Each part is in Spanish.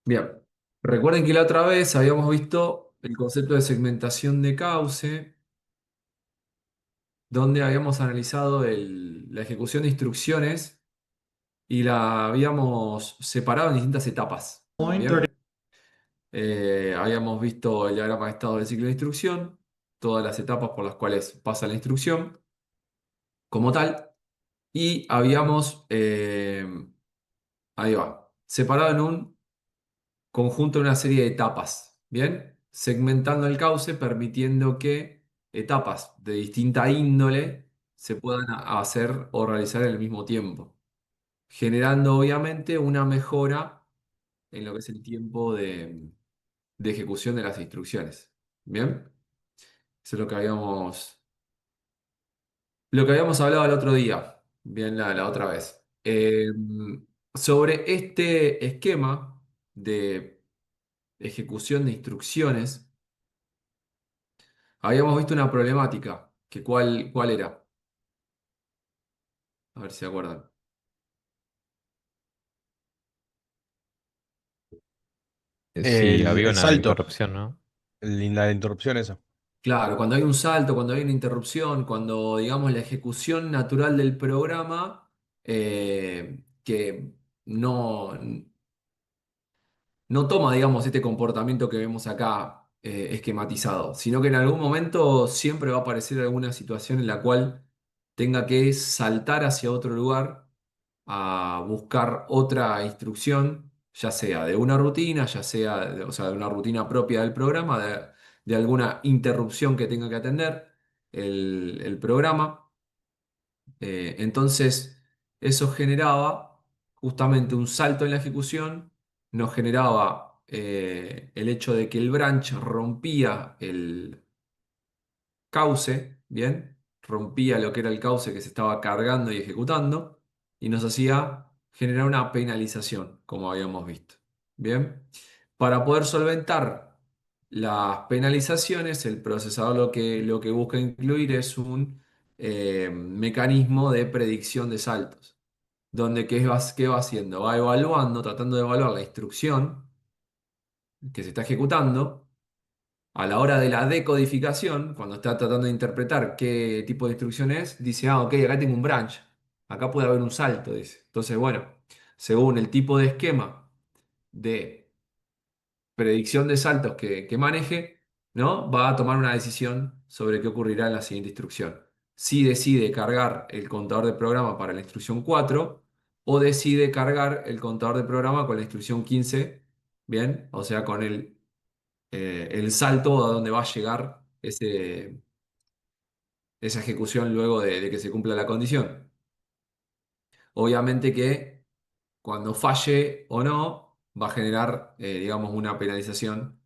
Bien, recuerden que la otra vez habíamos visto el concepto de segmentación de cauce, donde habíamos analizado la ejecución de instrucciones y la habíamos separado en distintas etapas. Bien, habíamos visto el diagrama de estado del ciclo de instrucción, todas las etapas por las cuales pasa la instrucción como tal, y habíamos, ahí va, separado en un conjunto de una serie de etapas, ¿bien? Segmentando el cauce, permitiendo que etapas de distinta índole se puedan hacer o realizar al mismo tiempo, generando obviamente una mejora en lo que es el tiempo de ejecución de las instrucciones. ¿Bien? Eso es lo que habíamos hablado el otro día, bien, la otra vez. Sobre este esquema de ejecución de instrucciones, habíamos visto una problemática, que ¿cuál era? A ver si se acuerdan. Si había El una salto, interrupción, ¿no? la interrupción esa. Claro, cuando hay un salto, cuando hay una interrupción, cuando, digamos, la ejecución natural del programa, que no, no toma, digamos, este comportamiento que vemos acá esquematizado, sino que en algún momento siempre va a aparecer alguna situación en la cual tenga que saltar hacia otro lugar a buscar otra instrucción, ya sea de una rutina, ya sea, o sea, de una rutina propia del programa, de alguna interrupción que tenga que atender el programa. Entonces, eso generaba justamente un salto en la ejecución, nos generaba el hecho de que el branch rompía el cauce, ¿bien? Rompía lo que era el cauce que se estaba cargando y ejecutando y nos hacía generar una penalización, como habíamos visto. ¿Bien? Para poder solventar las penalizaciones, el procesador lo que busca incluir es un mecanismo de predicción de saltos, donde ¿qué va haciendo? Va evaluando, tratando de evaluar la instrucción que se está ejecutando a la hora de la decodificación, cuando está tratando de interpretar qué tipo de instrucción es, dice, ok, acá tengo un branch, acá puede haber un salto, dice. Entonces, bueno, según el tipo de esquema de predicción de saltos que maneje, ¿no? Va a tomar una decisión sobre qué ocurrirá en la siguiente instrucción. Si decide cargar el contador de programa para la instrucción 4 o decide cargar el contador de programa con la instrucción 15, ¿bien? O sea, con el salto a donde va a llegar esa ejecución luego de que se cumpla la condición. Obviamente que cuando falle o no, va a generar, digamos, una penalización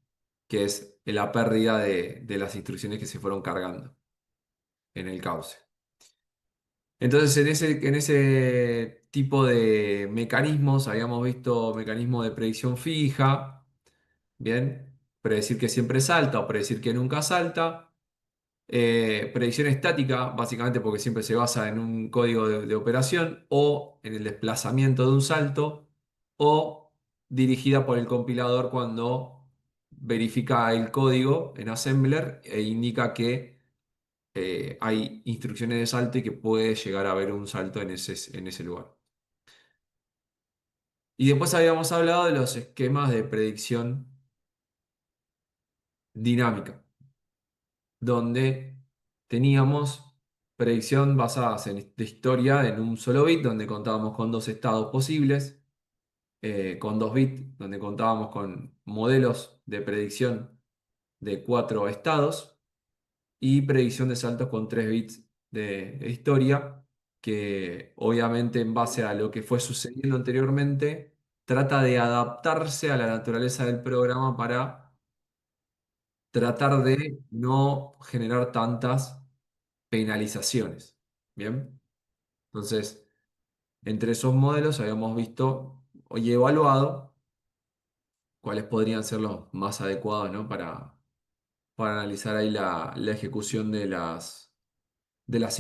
que es la pérdida de las instrucciones que se fueron cargando en el cauce. Entonces, en ese tipo de mecanismos, habíamos visto mecanismos de predicción fija, ¿bien? Predecir que siempre salta o predecir que nunca salta. Predicción estática, básicamente porque siempre se basa en un código de operación o en el desplazamiento de un salto, o dirigida por el compilador cuando verifica el código en assembler e indica que hay instrucciones de salto y que puede llegar a haber un salto en ese lugar. Y después habíamos hablado de los esquemas de predicción dinámica, donde teníamos predicción basadas de historia en un solo bit, donde contábamos con dos estados posibles, con dos bits, donde contábamos con modelos de predicción de cuatro estados y predicción de saltos con 3 bits de historia, que obviamente en base a lo que fue sucediendo anteriormente, trata de adaptarse a la naturaleza del programa para tratar de no generar tantas penalizaciones. Bien, entonces, entre esos modelos habíamos visto y evaluado cuáles podrían ser los más adecuados, ¿no? para analizar ahí la ejecución de las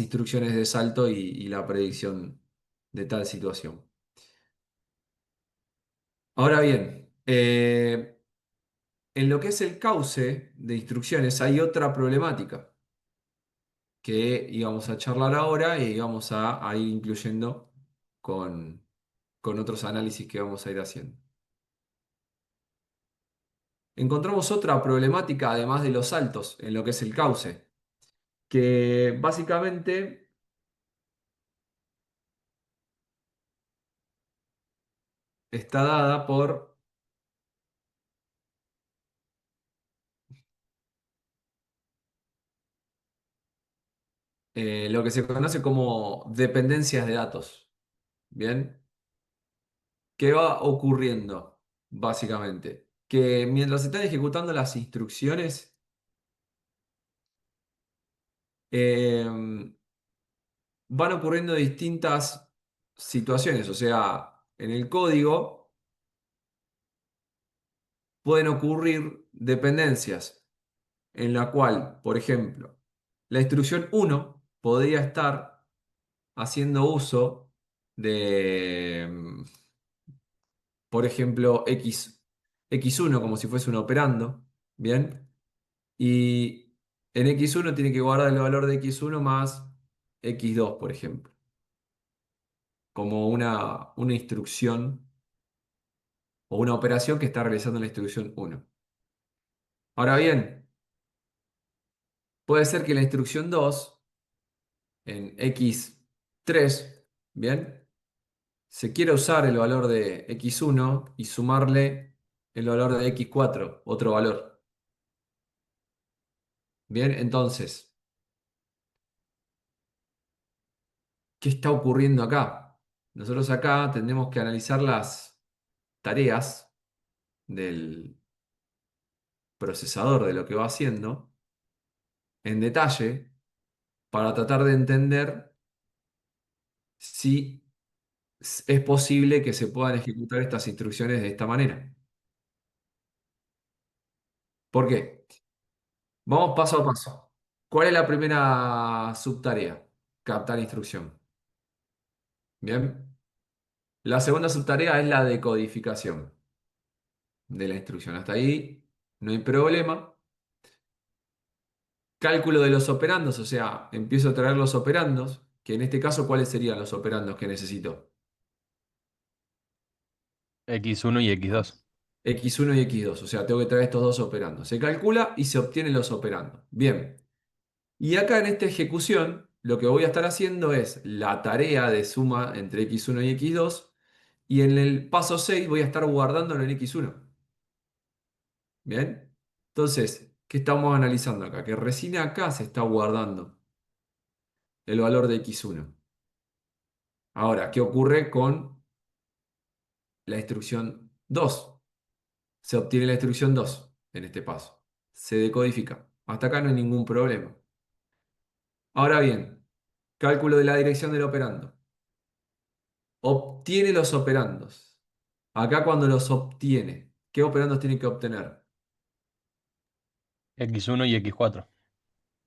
instrucciones de salto y la predicción de tal situación. Ahora bien, Eh, en lo que es el cauce de instrucciones hay otra problemática que íbamos a charlar ahora y vamos a ir incluyendo con, con otros análisis que vamos a ir haciendo. Encontramos otra problemática además de los saltos en lo que es el cauce, que básicamente está dada por lo que se conoce como dependencias de datos. ¿Bien? ¿Qué va ocurriendo, básicamente? Que mientras se están ejecutando las instrucciones, eh, van ocurriendo distintas situaciones. O sea, en el código pueden ocurrir dependencias en la cual, por ejemplo, la instrucción uno podría estar haciendo uso de, por ejemplo, x1 como si fuese un operando, ¿bien? Y en x1 tiene que guardar el valor de x1 más x2, por ejemplo, como una instrucción o una operación que está realizando la instrucción uno. Ahora bien, puede ser que la instrucción 2 en x3, ¿bien? Se quiera usar el valor de x1 y sumarle el valor de x4, otro valor. Bien, entonces, ¿qué está ocurriendo acá? Nosotros acá tenemos que analizar las tareas del procesador de lo que va haciendo en detalle para tratar de entender si es posible que se puedan ejecutar estas instrucciones de esta manera. ¿Por qué? Vamos paso a paso. ¿Cuál es la primera subtarea? Captar instrucción. Bien. La segunda subtarea es la decodificación de la instrucción. Hasta ahí no hay problema. Cálculo de los operandos, o sea, empiezo a traer los operandos, que en este caso, ¿cuáles serían los operandos que necesito? X1 y X2. X1 y X2, o sea, tengo que traer estos dos operandos. Se calcula y se obtienen los operandos. Bien, y acá en esta ejecución, lo que voy a estar haciendo es la tarea de suma entre X1 y X2, y en el paso 6 voy a estar guardándolo en X1. Bien, entonces, ¿qué estamos analizando acá? Que recién acá se está guardando el valor de X1. Ahora, ¿qué ocurre con la instrucción 2? Se obtiene la instrucción 2 en este paso. Se decodifica. Hasta acá no hay ningún problema. Ahora bien, cálculo de la dirección del operando. Obtiene los operandos. Acá cuando los obtiene, ¿qué operandos tiene que obtener? X1 y X4.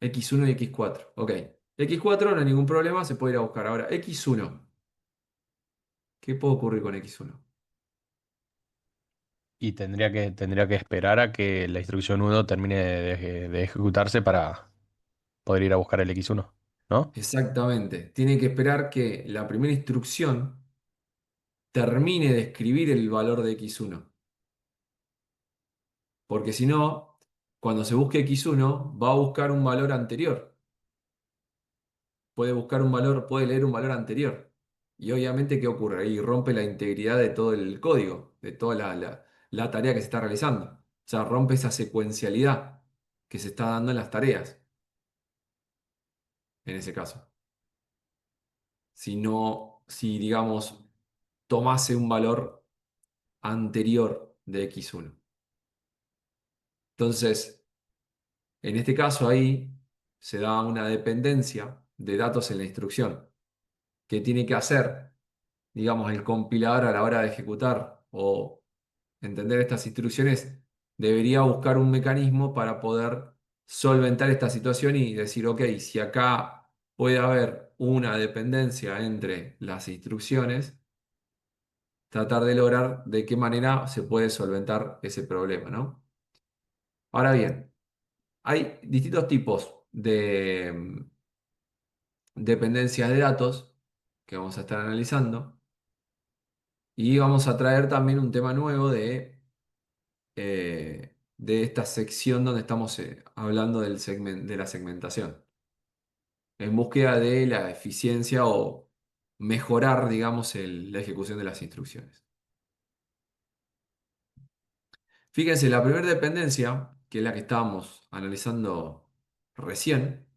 X1 y X4. Ok. X4 no hay ningún problema, se puede ir a buscar. Ahora, X1. ¿Qué puede ocurrir con X1? Y tendría que esperar a que la instrucción 1 termine de ejecutarse para poder ir a buscar el X1, ¿no? Exactamente. Tiene que esperar que la primera instrucción termine de escribir el valor de X1. Porque si no, cuando se busque X1, va a buscar un valor anterior. Puede buscar un valor, puede leer un valor anterior. Y obviamente, ¿qué ocurre? Ahí rompe la integridad de todo el código, de toda la tarea que se está realizando. O sea, rompe esa secuencialidad que se está dando en las tareas, en ese caso. Si no, si digamos, tomase un valor anterior de X1. Entonces, en este caso ahí se da una dependencia de datos en la instrucción. ¿Qué tiene que hacer, digamos, el compilador a la hora de ejecutar o entender estas instrucciones? Debería buscar un mecanismo para poder solventar esta situación y decir, ok, si acá puede haber una dependencia entre las instrucciones, tratar de lograr de qué manera se puede solventar ese problema, ¿no? Ahora bien, hay distintos tipos de dependencias de datos que vamos a estar analizando y vamos a traer también un tema nuevo de esta sección donde estamos hablando de la segmentación, en búsqueda de la eficiencia o mejorar, digamos, la ejecución de las instrucciones. Fíjense, la primera dependencia, que es la que estábamos analizando recién,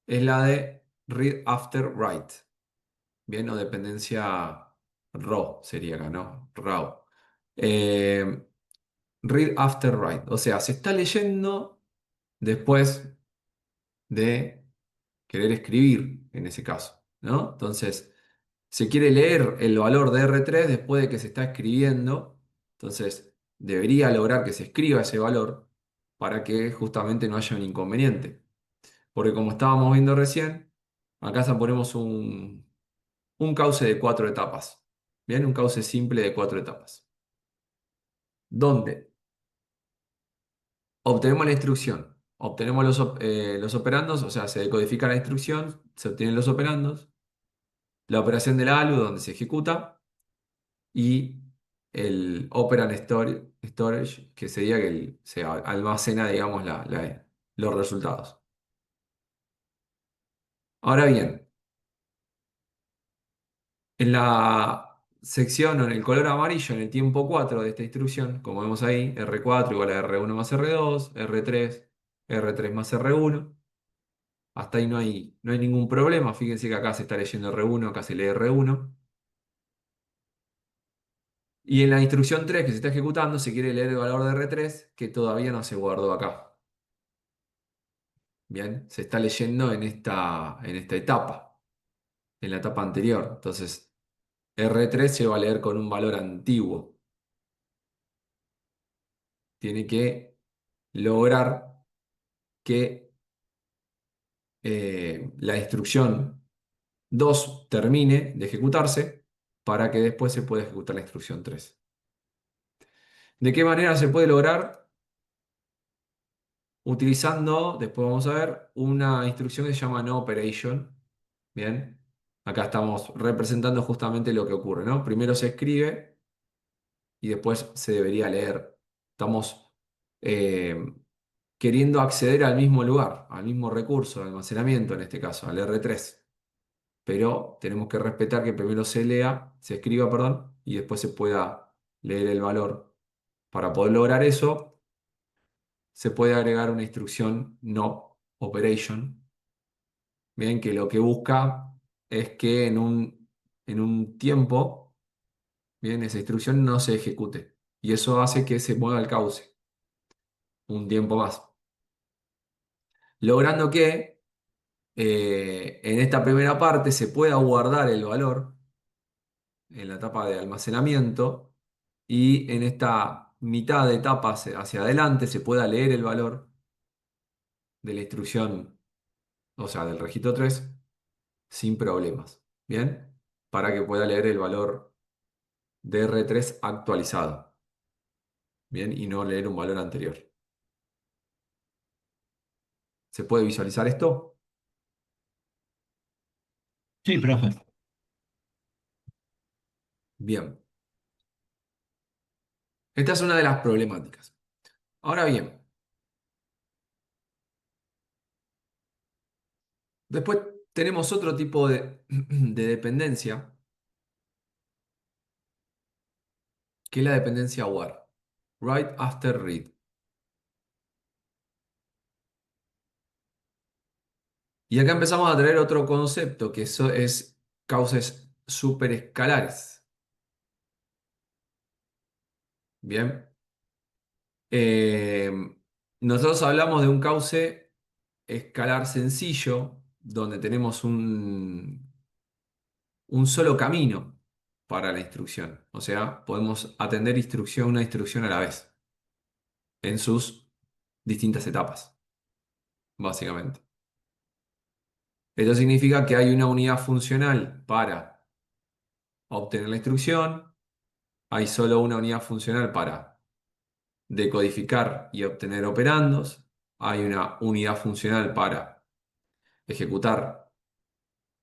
es la de read after write. Bien, o dependencia raw sería acá, ¿no? Raw. Eh, read after write. O sea, se está leyendo después de querer escribir, en ese caso, ¿no? Entonces, se quiere leer el valor de R3 después de que se está escribiendo. Entonces, debería lograr que se escriba ese valor para que justamente no haya un inconveniente. Porque como estábamos viendo recién, acá ponemos un cauce de 4 etapas. Bien, un cauce simple de 4 etapas. Donde obtenemos la instrucción, obtenemos los operandos, o sea, se decodifica la instrucción, se obtienen los operandos, la operación del ALU donde se ejecuta y el storage, que sería que se almacena, digamos, los resultados. Ahora bien, en la sección o en el color amarillo, en el tiempo 4 de esta instrucción, como vemos ahí, R4 igual a R1 más R2, R3 más R1. Hasta ahí no hay ningún problema. Fíjense que acá se está leyendo R1, acá se lee R1. Y en la instrucción 3 que se está ejecutando, se quiere leer el valor de R3 que todavía no se guardó acá. Bien, se está leyendo en esta etapa, en la etapa anterior. Entonces, R3 se va a leer con un valor antiguo. Tiene que lograr que la instrucción 2 termine de ejecutarse para que después se pueda ejecutar la instrucción 3. ¿De qué manera se puede lograr? Utilizando, después vamos a ver, una instrucción que se llama no operation. Bien, acá estamos representando justamente lo que ocurre, ¿no? Primero se escribe y después se debería leer. Estamos eh, queriendo acceder al mismo lugar, al mismo recurso de almacenamiento, en este caso, al R3. Pero tenemos que respetar que primero se escriba, perdón, y después se pueda leer el valor. Para poder lograr eso, se puede agregar una instrucción no operation, bien, que lo que busca es que en un tiempo, bien, esa instrucción no se ejecute. Y eso hace que se mueva el cauce un tiempo más. Logrando que en esta primera parte se pueda guardar el valor en la etapa de almacenamiento y en esta mitad de etapa hacia adelante se pueda leer el valor de la instrucción, o sea, del registro 3 sin problemas. ¿Bien? Para que pueda leer el valor de R3 actualizado. ¿Bien? Y no leer un valor anterior. ¿Se puede visualizar esto? Sí, profe. Bien. Esta es una de las problemáticas. Ahora bien, después tenemos otro tipo de dependencia, que es la dependencia where. Write after read. Y acá empezamos a traer otro concepto, que eso es causas superescalares. Bien. Eh, nosotros hablamos de un cauce escalar sencillo, donde tenemos un solo camino para la instrucción. O sea, podemos atender una instrucción a la vez, en sus distintas etapas, básicamente. Esto significa que hay una unidad funcional para obtener la instrucción, hay solo una unidad funcional para decodificar y obtener operandos, hay una unidad funcional para ejecutar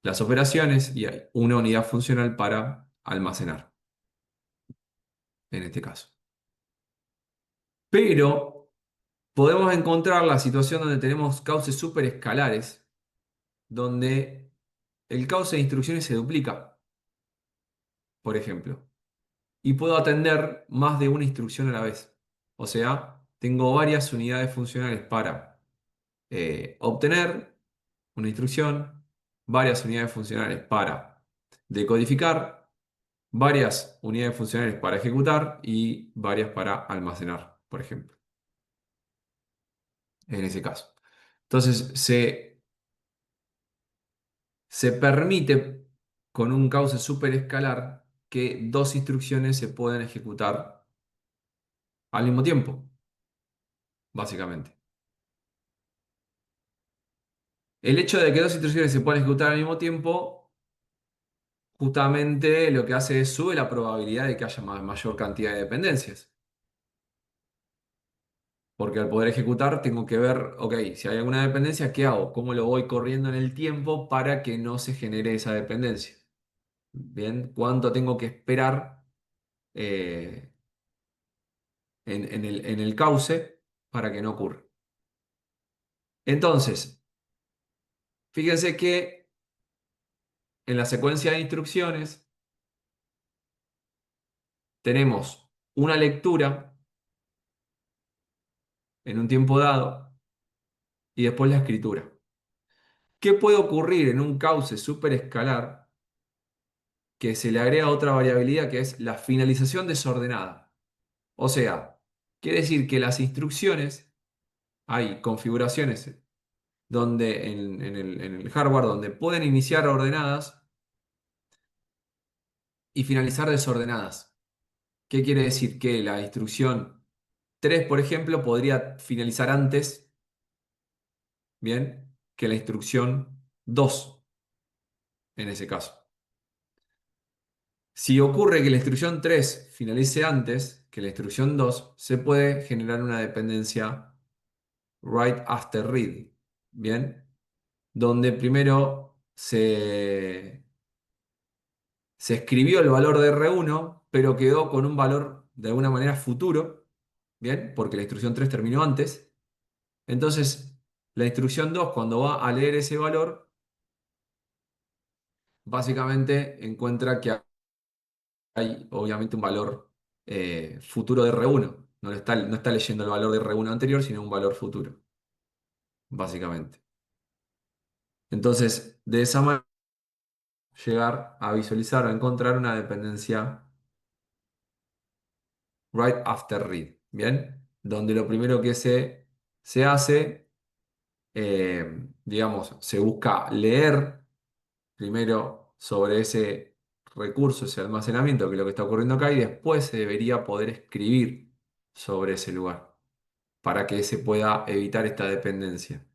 las operaciones y hay una unidad funcional para almacenar, en este caso. Pero podemos encontrar la situación donde tenemos cauces superescalares, donde el cauce de instrucciones se duplica, por ejemplo, y puedo atender más de una instrucción a la vez. O sea, tengo varias unidades funcionales para obtener una instrucción, varias unidades funcionales para decodificar, varias unidades funcionales para ejecutar y varias para almacenar, por ejemplo, en ese caso. Entonces, se permite con un cauce superescalar que dos instrucciones se puedan ejecutar al mismo tiempo, básicamente. El hecho de que dos instrucciones se puedan ejecutar al mismo tiempo, justamente lo que hace es sube la probabilidad de que haya mayor cantidad de dependencias. Porque al poder ejecutar tengo que ver, ok, si hay alguna dependencia, ¿qué hago? ¿Cómo lo voy corriendo en el tiempo para que no se genere esa dependencia? Bien, ¿cuánto tengo que esperar eh, en el cauce para que no ocurra? Entonces, fíjense que en la secuencia de instrucciones tenemos una lectura en un tiempo dado y después la escritura. ¿Qué puede ocurrir en un cauce superescalar que se le agrega otra variabilidad que es la finalización desordenada? O sea, quiere decir que las instrucciones, hay configuraciones donde en el hardware donde pueden iniciar ordenadas y finalizar desordenadas. ¿Qué quiere decir? Que la instrucción 3, por ejemplo, podría finalizar antes, bien, que la instrucción 2 en ese caso. Si ocurre que la instrucción 3 finalice antes que la instrucción 2, se puede generar una dependencia write after read, bien, donde primero se escribió el valor de R1, pero quedó con un valor de alguna manera futuro, bien, porque la instrucción 3 terminó antes. Entonces, la instrucción 2, cuando va a leer ese valor, básicamente encuentra que hay obviamente un valor futuro de R1. No está leyendo el valor de R1 anterior, sino un valor futuro, básicamente. Entonces, de esa manera, llegar a visualizar o encontrar una dependencia right after read, ¿bien? Donde lo primero que se hace, digamos, se busca leer primero sobre ese recurso, ese almacenamiento, que es lo que está ocurriendo acá, y después se debería poder escribir sobre ese lugar para que se pueda evitar esta dependencia.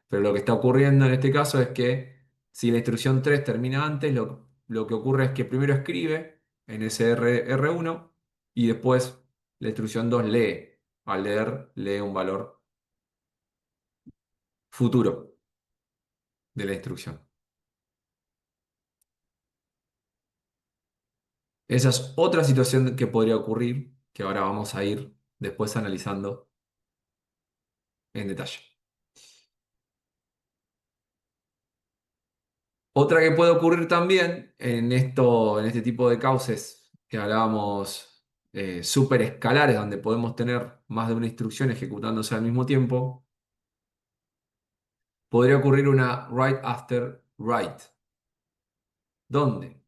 Pero lo que está ocurriendo en este caso es que si la instrucción 3 termina antes, lo que ocurre es que primero escribe en ese R1 y después la instrucción 2 lee. Al leer, lee un valor futuro de la instrucción. Esa es otra situación que podría ocurrir, que ahora vamos a ir después analizando en detalle. Otra que puede ocurrir también en este tipo de cauces que hablábamos super escalares, donde podemos tener más de una instrucción ejecutándose al mismo tiempo, podría ocurrir una write after write. ¿Dónde?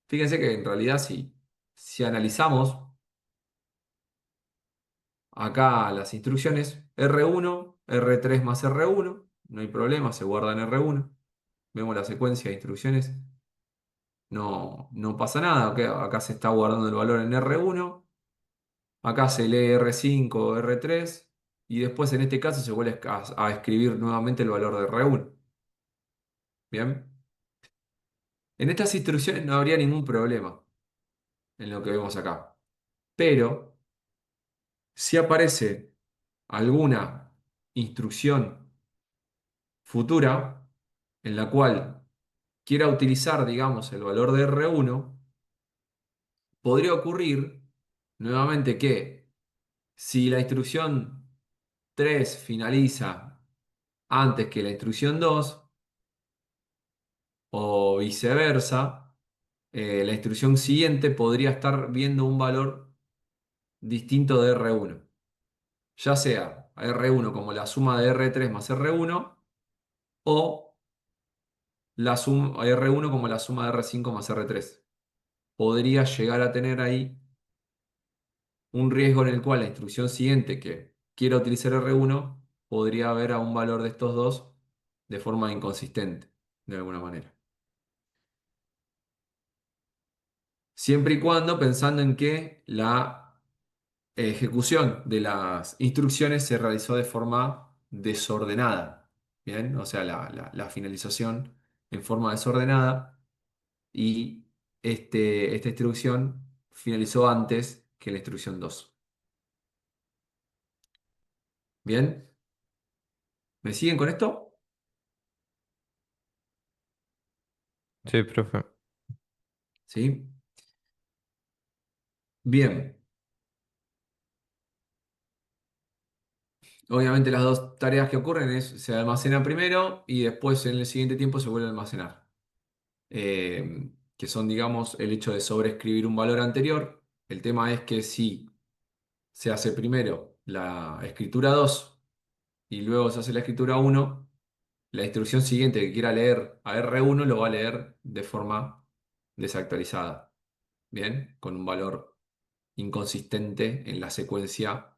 Fíjense que en realidad si analizamos acá las instrucciones R1, R3 más R1, no hay problema, se guarda en R1. Vemos la secuencia de instrucciones, no pasa nada. Ok, acá se está guardando el valor en R1, acá se lee R5 o R3 y después en este caso se vuelve a escribir nuevamente el valor de R1. Bien, en estas instrucciones no habría ningún problema. en lo que vemos acá. Pero si aparece alguna instrucción futura en la cual quiera utilizar, digamos, el valor de R1, podría ocurrir nuevamente que si la instrucción 3 finaliza antes que la instrucción 2 o viceversa, la instrucción siguiente podría estar viendo un valor distinto de R1, ya sea R1 como la suma de R3 más R1 o la suma R1 como la suma de R5 más R3. Podría llegar a tener ahí un riesgo en el cual la instrucción siguiente que quiera utilizar R1 podría ver a un valor de estos dos de forma inconsistente, de alguna manera. Siempre y cuando pensando en que la ejecución de las instrucciones se realizó de forma desordenada. ¿Bien? O sea, la finalización en forma desordenada y esta instrucción finalizó antes que la instrucción 2. ¿Bien? ¿Me siguen con esto? Sí, profe. ¿Sí? Bien. Obviamente las dos tareas que ocurren es se almacena primero y después en el siguiente tiempo se vuelve a almacenar. Que son, digamos, el hecho de sobreescribir un valor anterior. El tema es que si se hace primero la escritura 2 y luego se hace la escritura 1, la instrucción siguiente que quiera leer a R1 lo va a leer de forma desactualizada. Bien, con un valor inconsistente en la secuencia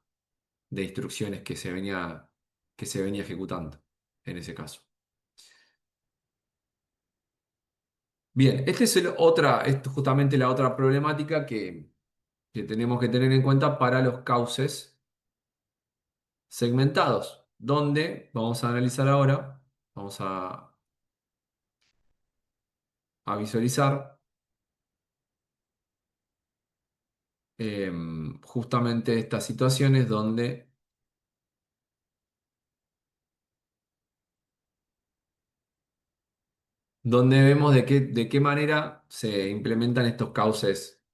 de instrucciones que se venía ejecutando en ese caso. Bien, esta es justamente la otra problemática que tenemos que tener en cuenta para los cauces segmentados, donde vamos a analizar ahora, vamos a visualizar justamente estas situaciones donde vemos de qué manera se implementan estos cauces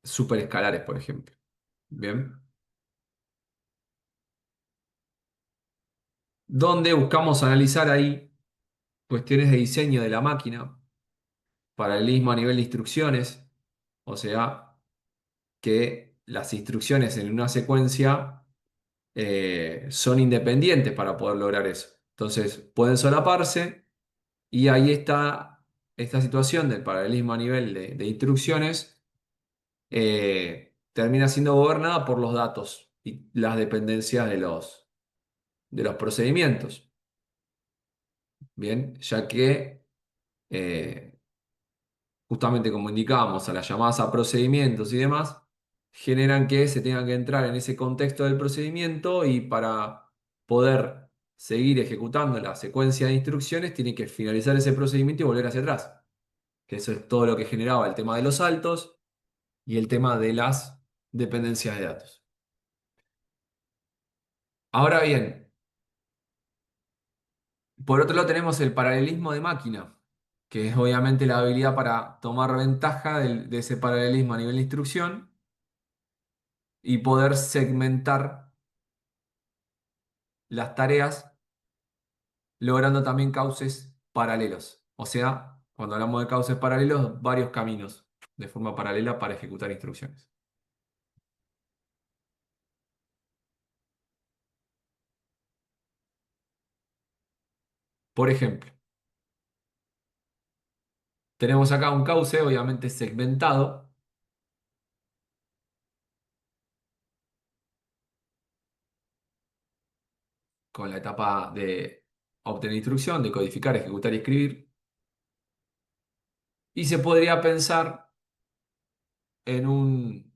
superescalares, por ejemplo. Bien, donde buscamos analizar ahí cuestiones de diseño de la máquina, paralelismo a nivel de instrucciones, o sea, que las instrucciones en una secuencia son independientes para poder lograr eso. Entonces, pueden solaparse y ahí está esta situación del paralelismo a nivel de instrucciones, termina siendo gobernada por los datos y las dependencias de los procedimientos. Bien, ya que eh, justamente como indicábamos, a las llamadas a procedimientos y demás, generan que se tenga que entrar en ese contexto del procedimiento y para poder seguir ejecutando la secuencia de instrucciones, tiene que finalizar ese procedimiento y volver hacia atrás. Que eso es todo lo que generaba el tema de los saltos y el tema de las dependencias de datos. Ahora bien, por otro lado tenemos el paralelismo de máquina, que es obviamente la habilidad para tomar ventaja de ese paralelismo a nivel de instrucción y poder segmentar las tareas logrando también cauces paralelos. O sea, cuando hablamos de cauces paralelos, varios caminos de forma paralela para ejecutar instrucciones. Por ejemplo, tenemos acá un cauce obviamente segmentado con la etapa de obtener instrucción, de codificar, ejecutar y escribir. Y se podría pensar en un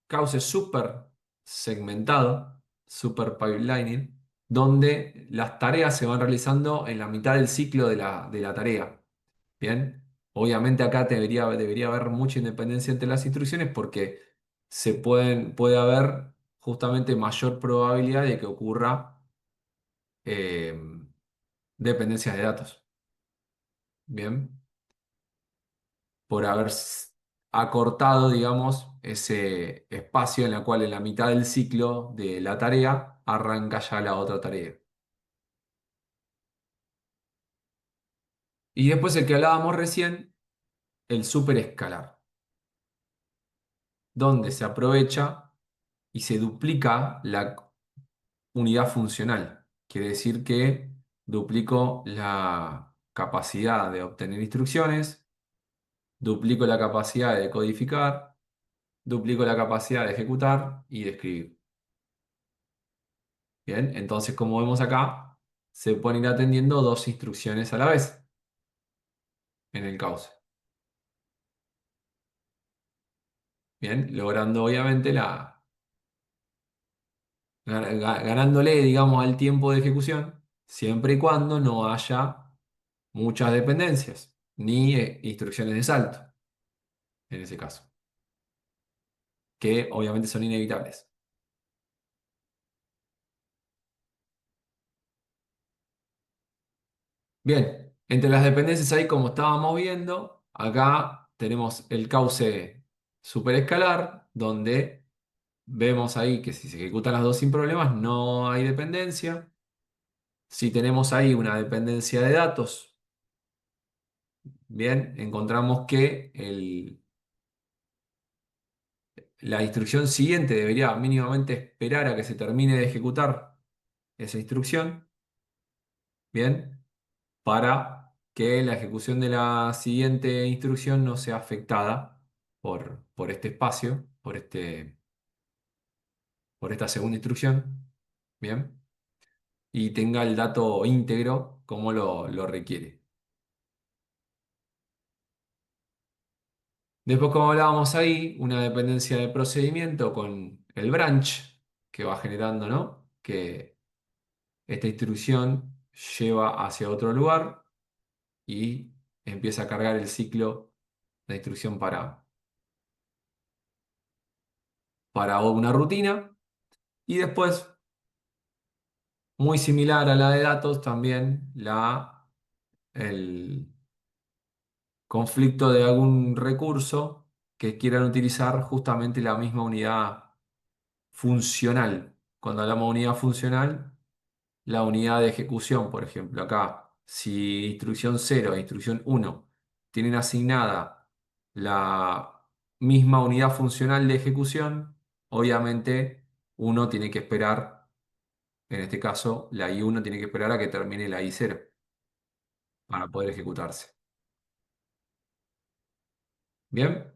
cauce súper segmentado, super pipelining, donde las tareas se van realizando en la mitad del ciclo de la tarea. Bien, Obviamente acá debería haber mucha independencia entre las instrucciones porque puede haber justamente mayor probabilidad de que ocurra eh, dependencias de datos. Bien, por haber acortado, digamos, ese espacio en el cual en la mitad del ciclo de la tarea arranca ya la otra tarea. Y después el que hablábamos recién, el superescalar, donde se aprovecha y se duplica la unidad funcional. Quiere decir que duplico la capacidad de obtener instrucciones, duplico la capacidad de codificar, duplico la capacidad de ejecutar y de escribir. Bien, entonces como vemos acá, se pueden ir atendiendo dos instrucciones a la vez en el cauce. Bien, logrando obviamente ganándole, digamos, al tiempo de ejecución, siempre y cuando no haya muchas dependencias, ni instrucciones de salto, en ese caso, que obviamente son inevitables. Bien, entre las dependencias ahí, como estábamos viendo, acá tenemos el cauce superescalar, donde vemos ahí que si se ejecutan las dos sin problemas, no hay dependencia. Si tenemos ahí una dependencia de datos, bien, encontramos que la instrucción siguiente debería mínimamente esperar a que se termine de ejecutar esa instrucción, bien, para que la ejecución de la siguiente instrucción no sea afectada por este espacio, por esta segunda instrucción, bien, y tenga el dato íntegro como lo requiere. Después, como hablábamos ahí, una dependencia de procedimiento con el branch que va generando, ¿no? Que esta instrucción lleva hacia otro lugar y empieza a cargar el ciclo de instrucción para una rutina. Y después, muy similar a la de datos, también el conflicto de algún recurso que quieran utilizar justamente la misma unidad funcional. Cuando hablamos de unidad funcional, la unidad de ejecución, por ejemplo, acá, si instrucción 0 e instrucción 1 tienen asignada la misma unidad funcional de ejecución, obviamente uno tiene que esperar, en este caso, la I1 tiene que esperar a que termine la I0 para poder ejecutarse. ¿Bien?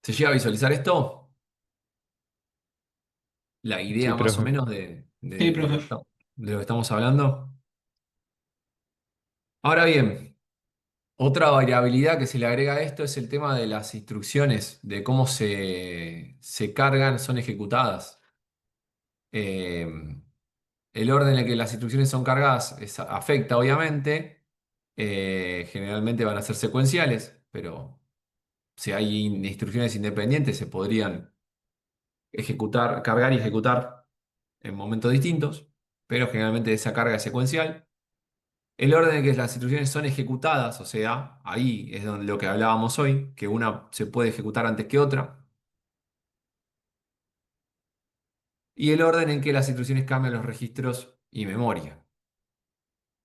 ¿Se llega a visualizar esto? La Sí, idea más o profe. menos de, Sí, de lo que, profe. de lo que estamos hablando. Ahora bien, otra variabilidad que se le agrega a esto es el tema de las instrucciones, de cómo se cargan, son ejecutadas. Eh, el orden en el que las instrucciones son cargadas afecta, obviamente. Generalmente van a ser secuenciales, pero si hay instrucciones independientes se podrían ejecutar, cargar y ejecutar en momentos distintos, pero generalmente esa carga es secuencial. El orden en que las instrucciones son ejecutadas, o sea, ahí es donde lo que hablábamos hoy, que una se puede ejecutar antes que otra, y el orden en que las instrucciones cambian los registros y memoria.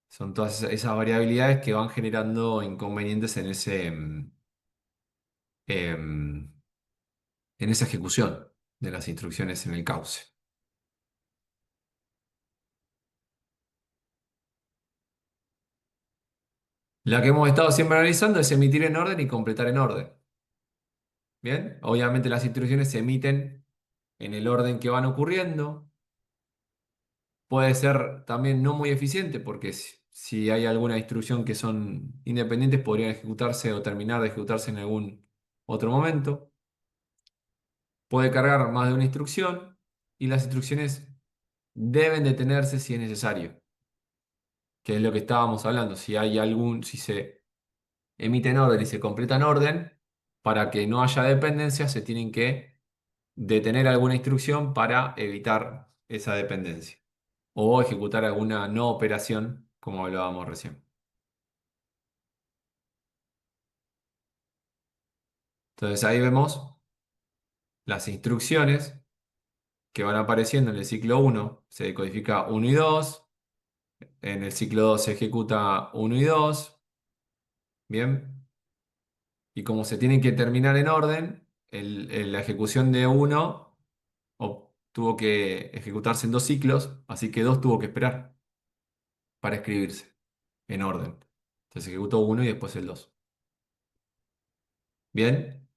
Son todas esas variabilidades que van generando inconvenientes em, en esa ejecución de las instrucciones en el cauce. La que hemos estado siempre analizando es emitir en orden y completar en orden. Bien, obviamente las instrucciones se emiten en el orden que van ocurriendo. Puede ser también no muy eficiente porque si hay alguna instrucción que son independientes podrían ejecutarse o terminar de ejecutarse en algún otro momento. Puede cargar más de una instrucción y las instrucciones deben detenerse si es necesario, que es lo que estábamos hablando. Si se emite en orden y se completa en orden, para que no haya dependencia, se tienen que detener alguna instrucción para evitar esa dependencia o ejecutar alguna no operación, como hablábamos recién. Entonces ahí vemos las instrucciones que van apareciendo en el ciclo uno. Se decodifica uno y 2. En el ciclo 2 se ejecuta uno y 2. Bien. Y como se tienen que terminar en orden, la ejecución de uno tuvo que ejecutarse en 2 ciclos, así que 2 tuvo que esperar para escribirse en orden. Entonces se ejecutó uno y después el 2. Bien.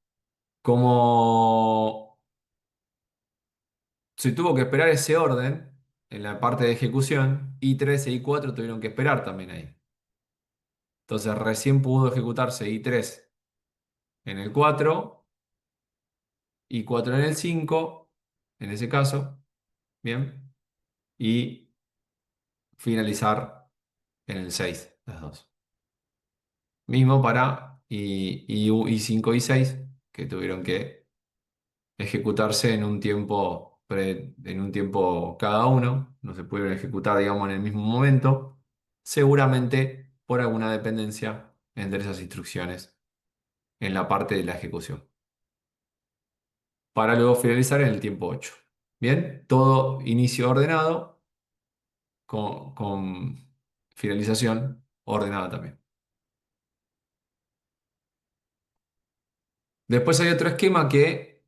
Como se tuvo que esperar ese orden en la parte de ejecución, I3 e I4 tuvieron que esperar también ahí. Entonces recién pudo ejecutarse I3 en el 4, I4 en el 5, en ese caso, bien, y finalizar en el 6, las dos. Mismo para I5 y 6, que tuvieron que ejecutarse en un tiempo cada uno, no se pudieron ejecutar, digamos, en el mismo momento, seguramente por alguna dependencia entre esas instrucciones en la parte de la ejecución, para luego finalizar en el tiempo 8. Bien, todo inicio ordenado con finalización ordenada también. Después hay otro esquema que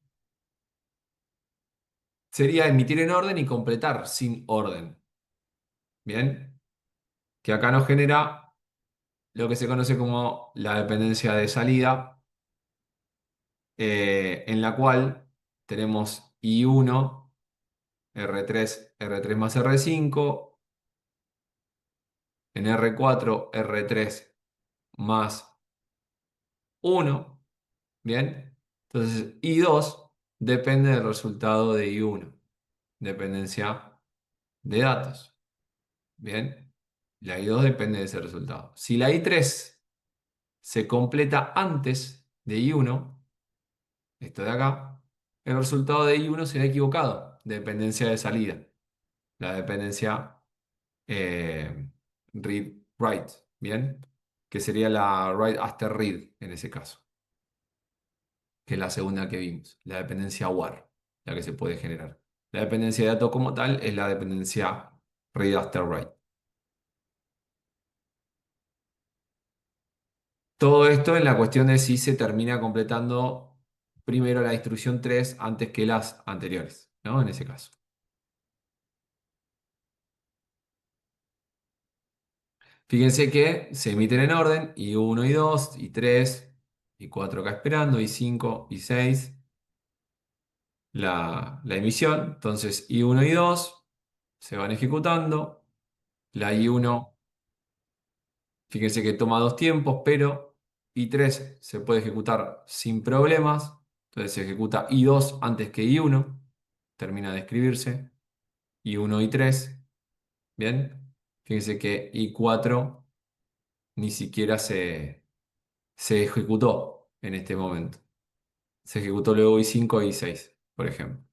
sería emitir en orden y completar sin orden. Bien, que acá nos genera lo que se conoce como la dependencia de salida, en la cual tenemos I1, R3 más R5, en R4, R3 más 1, ¿bien? Entonces I2 depende del resultado de I1, dependencia de datos, ¿bien? La I2 depende de ese resultado. Si la I3 se completa antes de I1, esto de acá, el resultado de I1 será equivocado, dependencia de salida, la dependencia eh, read-write, ¿bien? Que sería la write after read en ese caso, que es la segunda que vimos, la dependencia WAR, la que se puede generar. La dependencia de datos como tal es la dependencia read after write. Todo esto en la cuestión de si se termina completando primero la instrucción 3 antes que las anteriores, ¿no? En ese caso. Fíjense que se emiten en orden I1 y 2, I3, I4 acá esperando, I5 y 6 la emisión. Entonces I1 y 2 se van ejecutando. La I1, fíjense que toma 2 tiempos, pero I3 se puede ejecutar sin problemas. Entonces se ejecuta I2 antes que I1, termina de escribirse. I1 y 3, ¿bien? Fíjense que I4 ni siquiera se ejecutó en este momento. Se ejecutó luego I5 e I6, por ejemplo.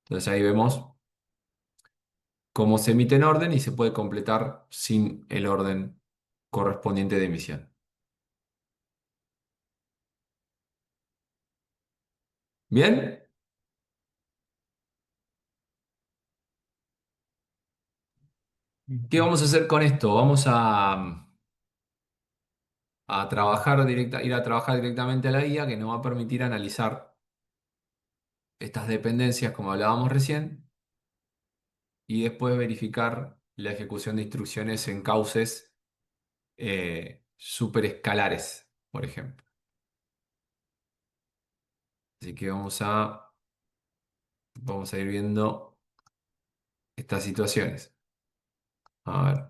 Entonces ahí vemos cómo se emite en orden y se puede completar sin el orden correspondiente de emisión. ¿Bien? ¿Qué vamos a hacer con esto? Vamos ir a trabajar directamente a la guía que nos va a permitir analizar estas dependencias como hablábamos recién y después verificar la ejecución de instrucciones en cauces superescalares, por ejemplo. Así que vamos a ir viendo estas situaciones. A ver.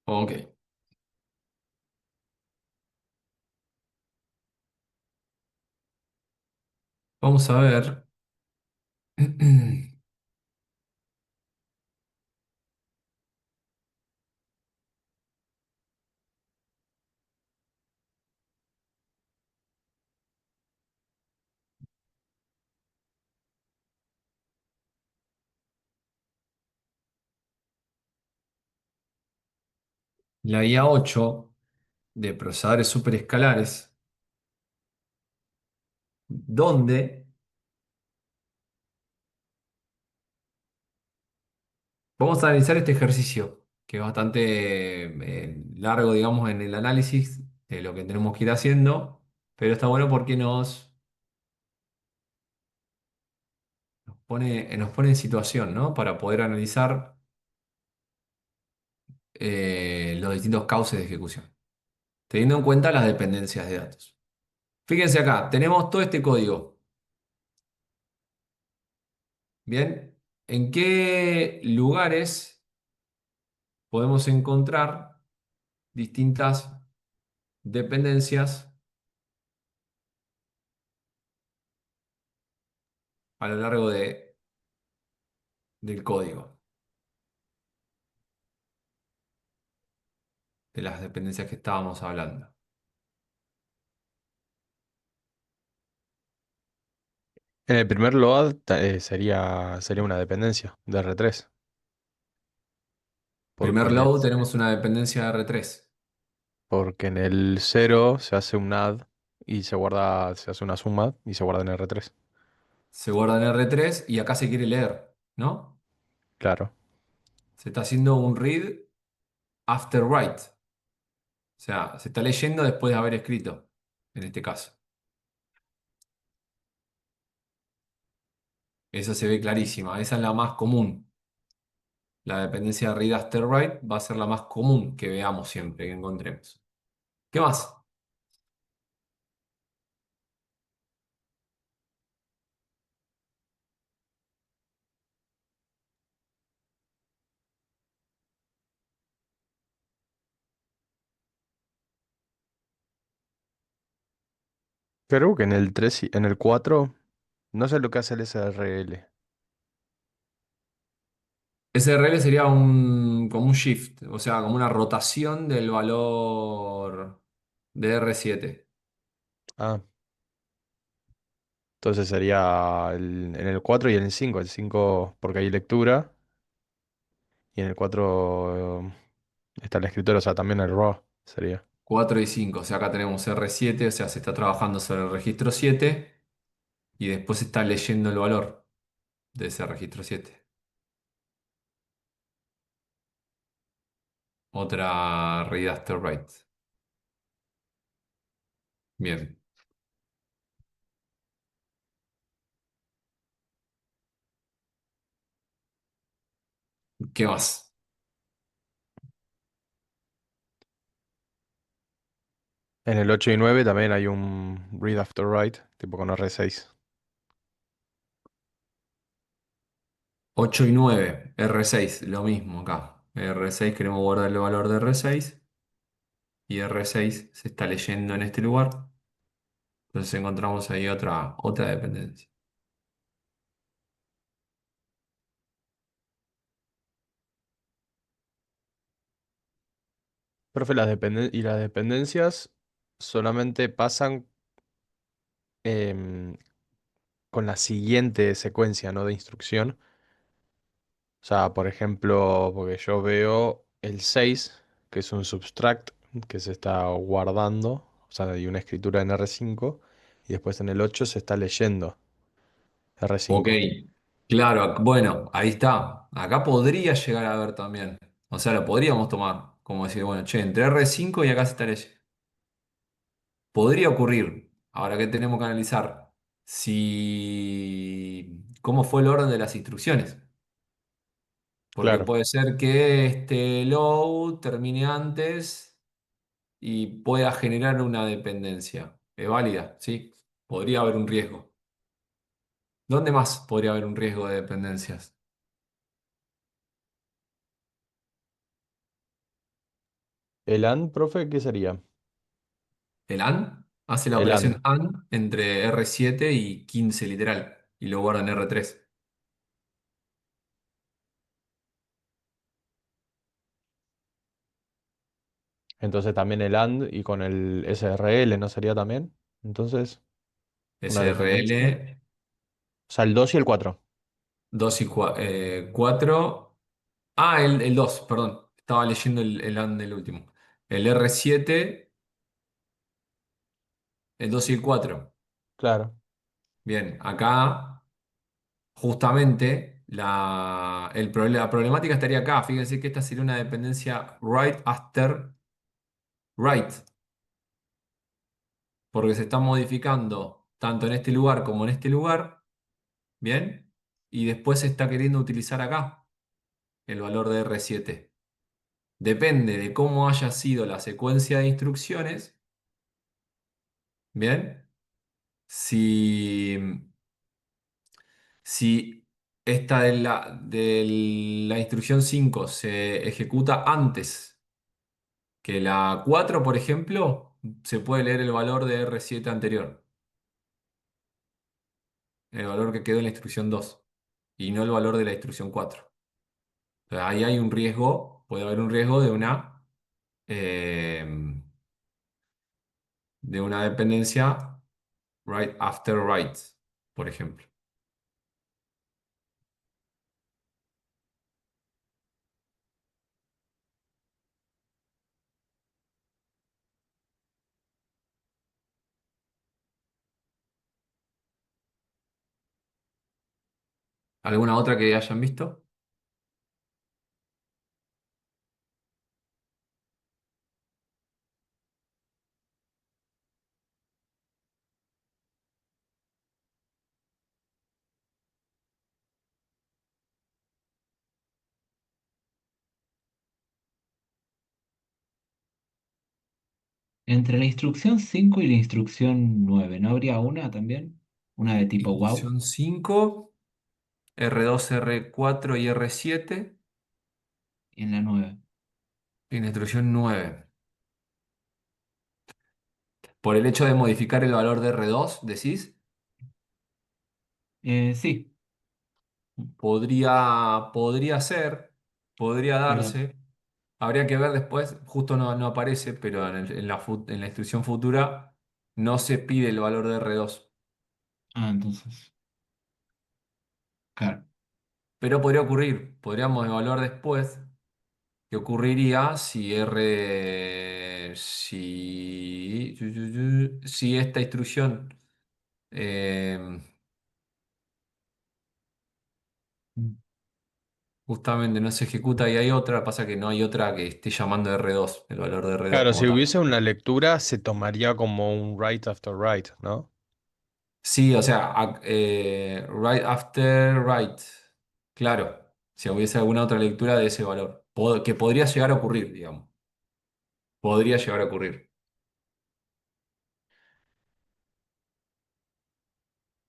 Ok, vamos a ver. La IA 8 de procesadores superescalares, donde vamos a analizar este ejercicio, que es bastante largo, digamos, en el análisis de lo que tenemos que ir haciendo, pero está bueno porque nos pone en situación, ¿no? Para poder analizar los distintos cauces de ejecución, teniendo en cuenta las dependencias de datos. Fíjense acá, tenemos todo este código. Bien, ¿en qué lugares podemos encontrar distintas dependencias a lo largo del código, de las dependencias que estábamos hablando? En el primer load sería una dependencia de R3, porque Primer en el, load tenemos una dependencia de R3. porque en el 0 se hace un add y se hace una suma y se guarda en R3. Se guarda en R3 y acá se quiere leer, ¿no? Claro. Se está haciendo un read after write. O sea, se está leyendo después de haber escrito, en este caso. Esa se ve clarísima. Esa es la más común. La dependencia de read after write va a ser la más común que veamos siempre, que encontremos. ¿Qué más? Creo que en el 3 en el 4 no sé lo que hace el SRL. SRL sería como un shift, o sea, como una rotación del valor de R7. Ah, entonces sería en el 4 y en el 5. El 5 porque hay lectura y en el 4 está la escritura, o sea, también el raw sería. 4 y 5. O sea, acá tenemos R7, o sea, se está trabajando sobre el registro 7 y después se está leyendo el valor de ese registro 7. Otra read after write. Bien. ¿Qué más? En el 8 y 9 también hay un read after write, tipo con R6. 8 y 9, R6, lo mismo acá. R6 queremos guardar el valor de R6 y R6 se está leyendo en este lugar. Entonces encontramos ahí otra dependencia. Profe, y las dependencias solamente pasan em, con la siguiente secuencia, ¿no? De instrucción. O sea, por ejemplo, porque yo veo el 6 que es un subtract que se está guardando, o sea, hay una escritura en R5, y después en el 8 se está leyendo Ok, R5. claro, bueno, ahí está. Acá podría llegar a ver también. O sea, lo podríamos tomar. Como decir, bueno, che, entre R5 y acá se está leyendo. Podría ocurrir. Ahora que tenemos que analizar cómo fue el orden de las instrucciones. Porque Claro. puede ser que este load termine antes y pueda generar una dependencia. Es válida, sí. Podría haber un riesgo. ¿Dónde más podría haber un riesgo de dependencias? ¿El AND, profe, qué sería? El AND hace la El AND. operación AND entre R7 y 15 literal y lo guarda en R3. Entonces también el AND y con el SRL, ¿no sería también? Entonces, una dependencia. SRL O sea, el 2 y el 4. 2 y 4. Ah, el 2 perdón. Estaba leyendo el AND del último. El R7, el 2 y el 4. Claro. Bien, acá justamente la problemática estaría acá. Fíjense que esta sería una dependencia write after write, porque se está modificando tanto en este lugar como en este lugar. Bien, y después se está queriendo utilizar acá el valor de R7. Depende de cómo haya sido la secuencia de instrucciones. Bien, si, si esta de la instrucción 5 se ejecuta antes que la 4, por ejemplo, se puede leer el valor de R7 anterior, el valor que quedó en la instrucción 2 y no el valor de la instrucción 4. O sea, ahí hay un riesgo, puede haber un riesgo eh, de una dependencia right after right, por ejemplo. ¿Alguna otra que hayan visto? Entre la instrucción 5 y la instrucción 9, ¿no habría una también? Una de tipo wow. Instrucción 5, R2, R4 y R7. En la 9. Y en la instrucción 9. Por el hecho de modificar el valor de R2, decís, Sí, podría ser, podría pero. darse. Habría que ver después, justo no aparece, pero en la instrucción futura no se pide el valor de R2. Ah, entonces. Claro. Pero podría ocurrir, podríamos evaluar después qué ocurriría si esta instrucción eh, Mm. justamente no se ejecuta y hay otra, pasa que no hay otra que esté llamando R2, el valor de R2 Claro, como si tal. hubiese una lectura, se tomaría como un write after write, ¿no? Sí, o sea, right after right. Claro, si hubiese alguna otra lectura de ese valor, que podría llegar a ocurrir, digamos. Podría llegar a ocurrir.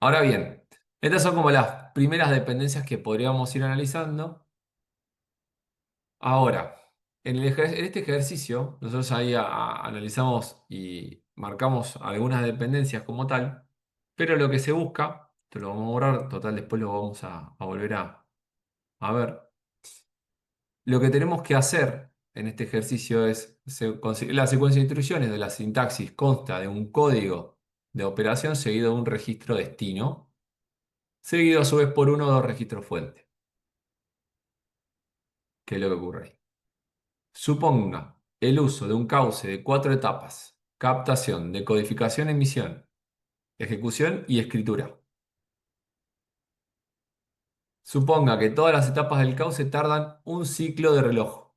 Ahora bien, estas son como las primeras dependencias que podríamos ir analizando. Ahora, en este ejercicio, nosotros ahí analizamos y marcamos algunas dependencias como tal, pero lo que se busca, te lo vamos a borrar, total, después lo vamos a volver a ver. Lo que tenemos que hacer en este ejercicio es conseguir la secuencia de instrucciones de la sintaxis consta de un código de operación seguido de un registro destino, seguido a su vez por uno o dos registros fuente. ¿Qué es lo que ocurre ahí? Suponga el uso de un cauce de cuatro etapas: captación, decodificación, emisión, ejecución y escritura. Suponga que todas las etapas del cauce tardan un ciclo de reloj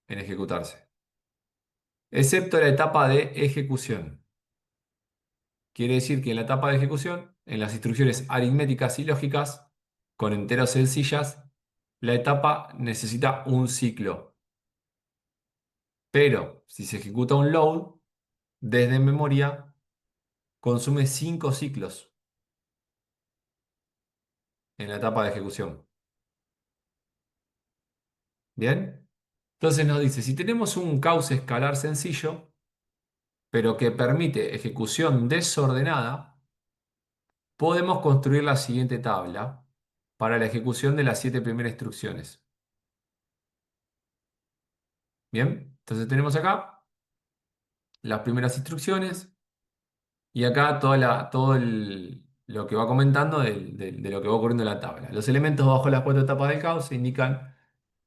en ejecutarse, excepto la etapa de ejecución. Quiere decir que en la etapa de ejecución, en las instrucciones aritméticas y lógicas, con enteros sencillas, la etapa necesita un ciclo. Pero si se ejecuta un load, desde memoria, consume 5 ciclos en la etapa de ejecución. ¿Bien? Entonces nos dice, si tenemos un cauce escalar sencillo, pero que permite ejecución desordenada, podemos construir la siguiente tabla para la ejecución de las 7 primeras instrucciones. Bien, entonces tenemos acá las primeras instrucciones y acá lo que va comentando de lo que va ocurriendo en la tabla. Los elementos bajo las 4 etapas del cauce indican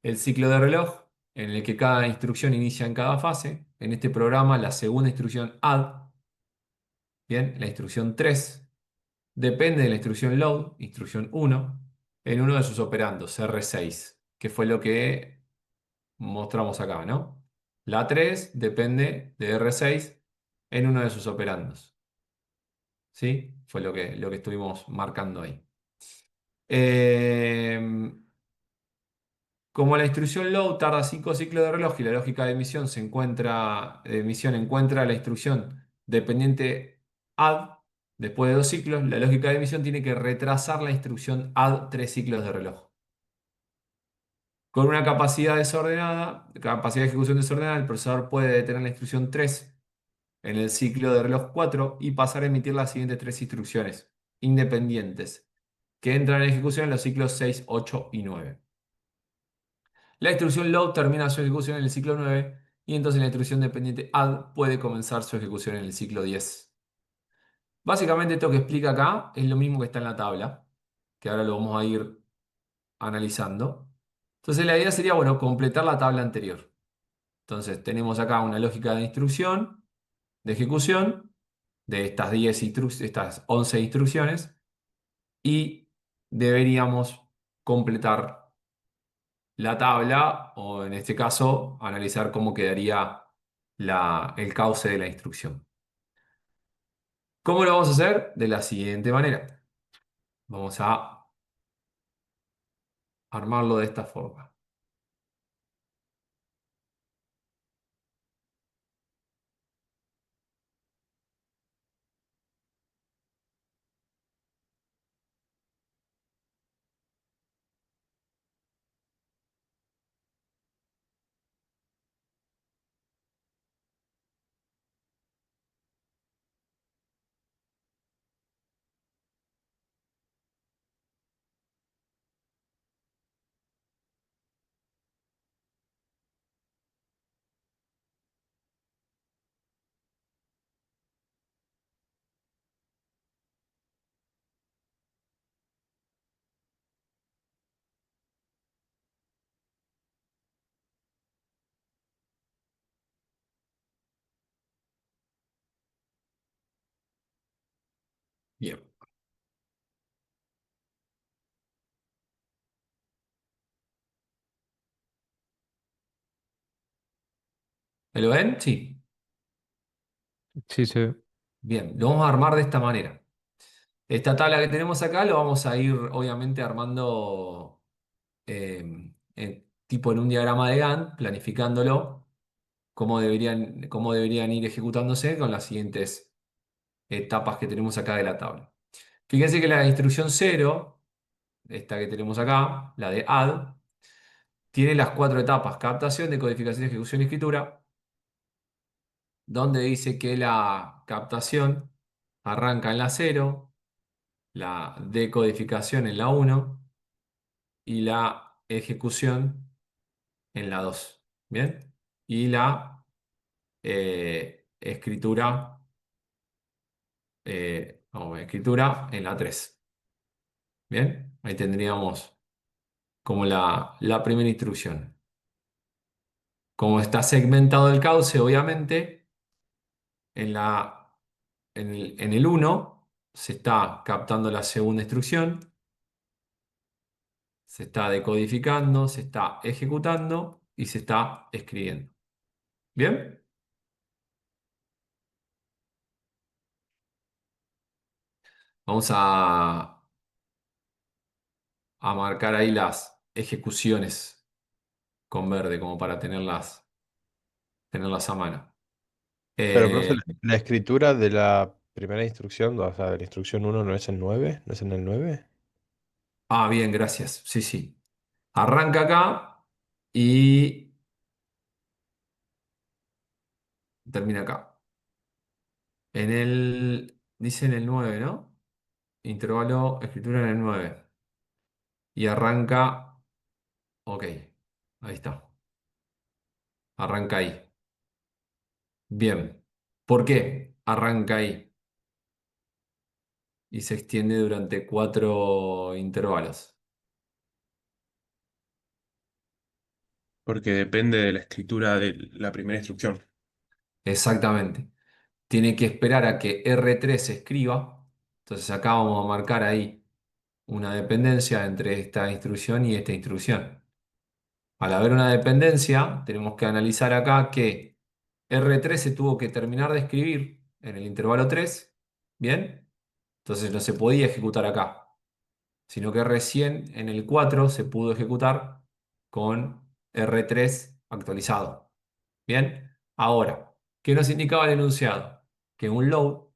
el ciclo de reloj en el que cada instrucción inicia en cada fase. En este programa, la segunda instrucción add, bien, la instrucción 3 depende de la instrucción load, instrucción uno en uno de sus operandos, R6, que fue lo que mostramos acá, ¿no? La 3 depende de R6 en uno de sus operandos, ¿sí? Fue lo que estuvimos marcando ahí. Em, Como la instrucción load tarda 5 ciclos de reloj y la lógica de emisión encuentra la instrucción dependiente add después de 2 ciclos, la lógica de emisión tiene que retrasar la instrucción add 3 ciclos de reloj. Con una capacidad de ejecución desordenada, el procesador puede detener la instrucción 3 en el ciclo de reloj 4 y pasar a emitir las siguientes 3 instrucciones independientes que entran en ejecución en los ciclos 6, 8 y 9. La instrucción load termina su ejecución en el ciclo 9 y entonces la instrucción dependiente add puede comenzar su ejecución en el ciclo 10. Básicamente esto que explica acá es lo mismo que está en la tabla, que ahora lo vamos a ir analizando. Entonces la idea sería, bueno, completar la tabla anterior. Entonces tenemos acá una lógica de instrucción, de ejecución, de estas 11 instrucciones y deberíamos completar la tabla o en este caso analizar cómo quedaría el cauce de la instrucción. ¿Cómo lo vamos a hacer? De la siguiente manera. Vamos a armarlo de esta forma. Bien. ¿Me lo ven? Sí. Sí, se ve. Bien, lo vamos a armar de esta manera. Esta tabla que tenemos acá lo vamos a ir obviamente armando tipo en un diagrama de Gantt, planificándolo, cómo deberían ir ejecutándose con las siguientes etapas que tenemos acá de la tabla. Fíjense que la instrucción cero, esta que tenemos acá, la de add, tiene las 4 etapas: captación, decodificación, ejecución y escritura, donde dice que la captación arranca en la cero, la decodificación en la uno y la ejecución en la 2. ¿Bien? Y la escritura en la 3. ¿Bien? Ahí tendríamos como la primera instrucción. Como está segmentado el cauce, obviamente, en en el uno se está captando la segunda instrucción, se está decodificando, se está ejecutando y se está escribiendo. ¿Bien? Vamos a marcar ahí las ejecuciones con verde, como para tenerlas a mano. Pero, profe, Eh, la escritura de la primera instrucción, o sea, de la instrucción uno ¿no es el 9? ¿No es en el 9? bien, gracias. Sí, sí. Arranca acá y termina acá. Dice en el 9, ¿no? Intervalo, escritura en el 9. Y arranca, ok, ahí está, arranca ahí. Bien, ¿por qué arranca ahí? Y se extiende durante 4 intervalos. Porque depende de la escritura de la primera instrucción. Exactamente. Tiene que esperar a que R3 se escriba. Entonces acá vamos a marcar ahí una dependencia entre esta instrucción y esta instrucción. Al haber una dependencia, tenemos que analizar acá que R3 se tuvo que terminar de escribir en el intervalo 3. ¿Bien? Entonces no se podía ejecutar acá, sino que recién en el 4 se pudo ejecutar con R3 actualizado. ¿Bien? Ahora, ¿qué nos indicaba el enunciado? Que un load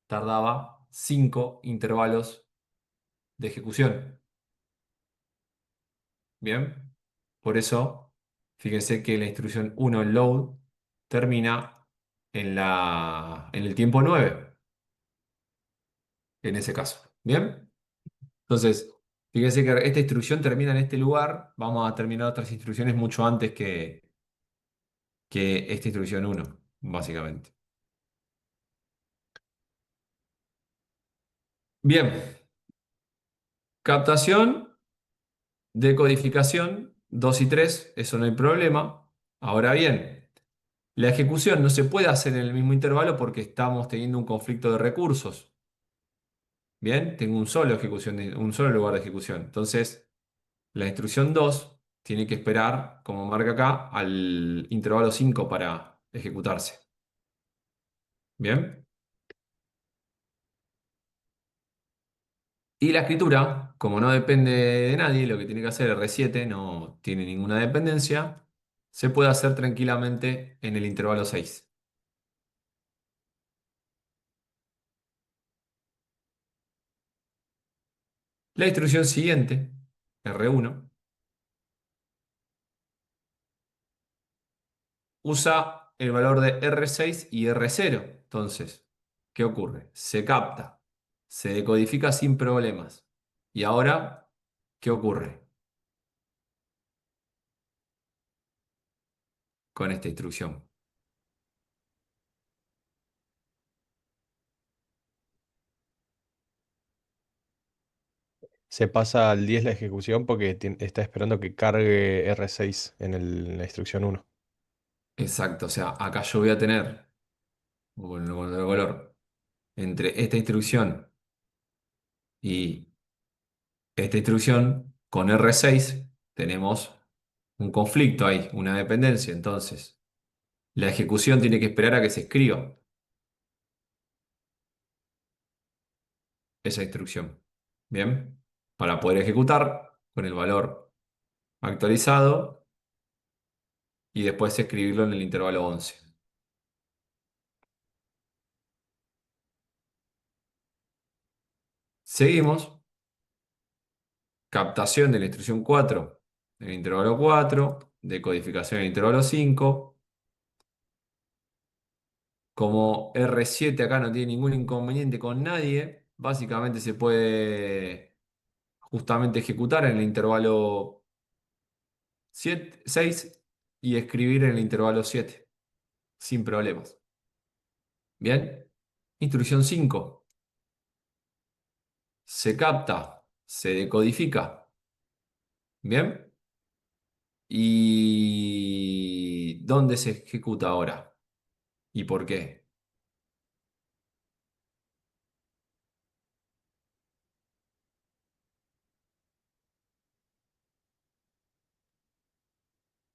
tardaba 5 intervalos de ejecución. ¿Bien? Por eso, fíjense que la instrucción 1, el load, termina en el tiempo 9 en ese caso. ¿Bien? Entonces, fíjense que esta instrucción termina en este lugar. Vamos a terminar otras instrucciones mucho antes que esta instrucción 1, básicamente. Bien, captación, decodificación, 2 y 3, eso no hay problema. Ahora bien, la ejecución no se puede hacer en el mismo intervalo porque estamos teniendo un conflicto de recursos. Bien, tengo un solo lugar de ejecución. Entonces, la instrucción 2 tiene que esperar, como marca acá, al intervalo 5 para ejecutarse. Bien. Y la escritura, como no depende de nadie, lo que tiene que hacer R7 no tiene ninguna dependencia, se puede hacer tranquilamente en el intervalo 6. La instrucción siguiente, R1, usa el valor de R6 y R0. Entonces, ¿qué ocurre? Se capta, se decodifica sin problemas. Y ahora, ¿qué ocurre con esta instrucción? Se pasa al 10 la ejecución porque está esperando que cargue R6 en la instrucción 1. Exacto, o sea, acá yo voy a tener, con el valor, entre esta instrucción y esta instrucción, con R6 tenemos un conflicto ahí, una dependencia. Entonces, la ejecución tiene que esperar a que se escriba esa instrucción. ¿Bien? Para poder ejecutar con el valor actualizado y después escribirlo en el intervalo 11. Seguimos. Captación de la instrucción 4 en el intervalo 4, decodificación en el intervalo 5. Como R7 acá no tiene ningún inconveniente con nadie, básicamente se puede justamente ejecutar en el intervalo 6 y escribir en el intervalo 7 sin problemas. Bien. Instrucción 5. Se capta, se decodifica. Bien. ¿Y dónde se ejecuta ahora? ¿Y por qué?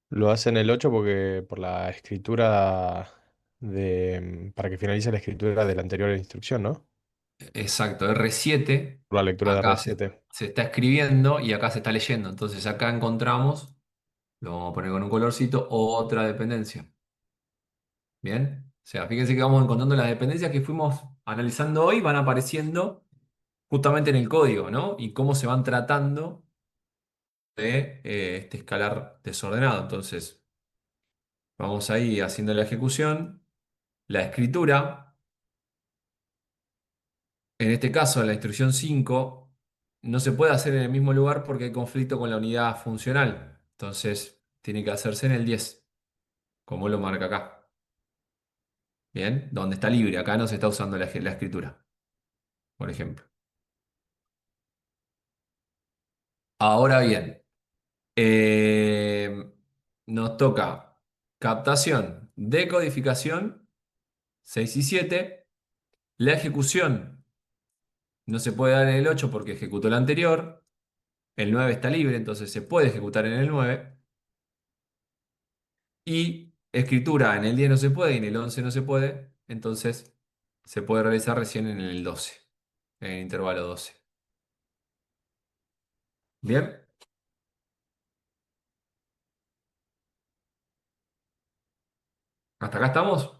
Lo hace en el 8 porque por la escritura para que finalice la escritura de la anterior instrucción, ¿no? Exacto, R7, Por la lectura de acá R7. se está escribiendo y acá se está leyendo. Entonces acá encontramos, lo vamos a poner con un colorcito, otra dependencia. Bien. O sea, fíjense que vamos encontrando las dependencias que fuimos analizando hoy, van apareciendo justamente en el código, ¿no? Y cómo se van tratando de este escalar desordenado. Entonces, vamos ahí haciendo la ejecución. La escritura, en este caso, en la instrucción 5 no se puede hacer en el mismo lugar porque hay conflicto con la unidad funcional. Entonces, tiene que hacerse en el 10, como lo marca acá. Bien, donde está libre, acá no se está usando la escritura, por ejemplo. Ahora bien, eh, nos toca captación, decodificación, 6 y 7. La ejecución no se puede dar en el 8 porque ejecutó el anterior. El 9 está libre, entonces se puede ejecutar en el 9. Y escritura en el 10 no se puede y en el 11 no se puede. Entonces se puede realizar recién en el 12, en el intervalo 12. Bien, ¿hasta acá estamos?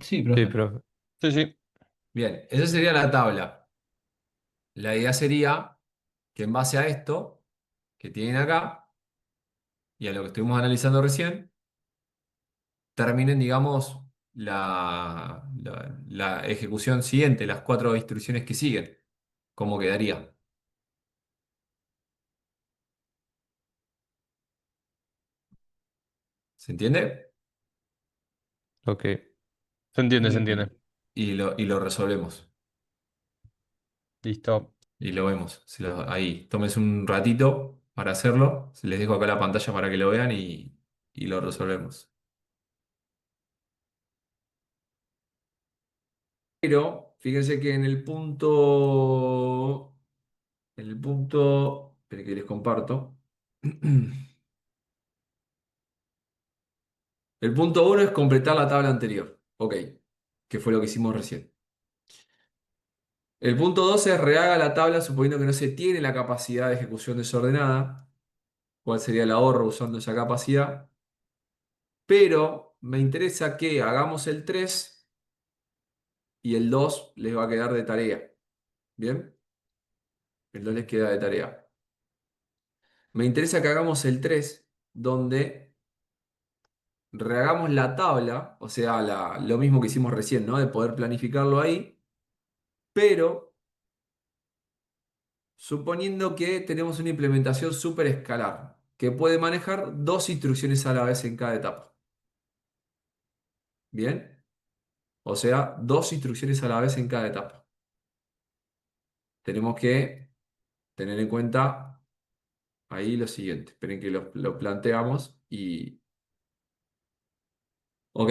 Sí, Sí, profe. profe. Sí, sí. Bien, esa sería la tabla. La idea sería que en base a esto que tienen acá y a lo que estuvimos analizando recién, terminen, digamos, la ejecución siguiente, las 4 instrucciones que siguen. ¿Cómo quedaría? ¿Se entiende? Ok. Se entiende, se entiende. Y, y lo resolvemos. Listo. Y lo vemos. Ahí, tómense un ratito para hacerlo. Les dejo acá la pantalla para que lo vean y lo resolvemos. Pero fíjense que esperen que les comparto. El punto uno es completar la tabla anterior. Ok, que fue lo que hicimos recién. El punto 2 es rehaga la tabla suponiendo que no se tiene la capacidad de ejecución desordenada. ¿Cuál sería el ahorro usando esa capacidad? Pero me interesa que hagamos el 3 y el 2 les va a quedar de tarea. ¿Bien? El 2 les queda de tarea. Me interesa que hagamos el 3 donde rehagamos la tabla, o sea, lo mismo que hicimos recién, ¿no? De poder planificarlo ahí, pero suponiendo que tenemos una implementación súper escalar, que puede manejar 2 instrucciones a la vez en cada etapa. ¿Bien? O sea, 2 instrucciones a la vez en cada etapa. Tenemos que tener en cuenta ahí lo siguiente. Esperen que lo planteamos y... Ok,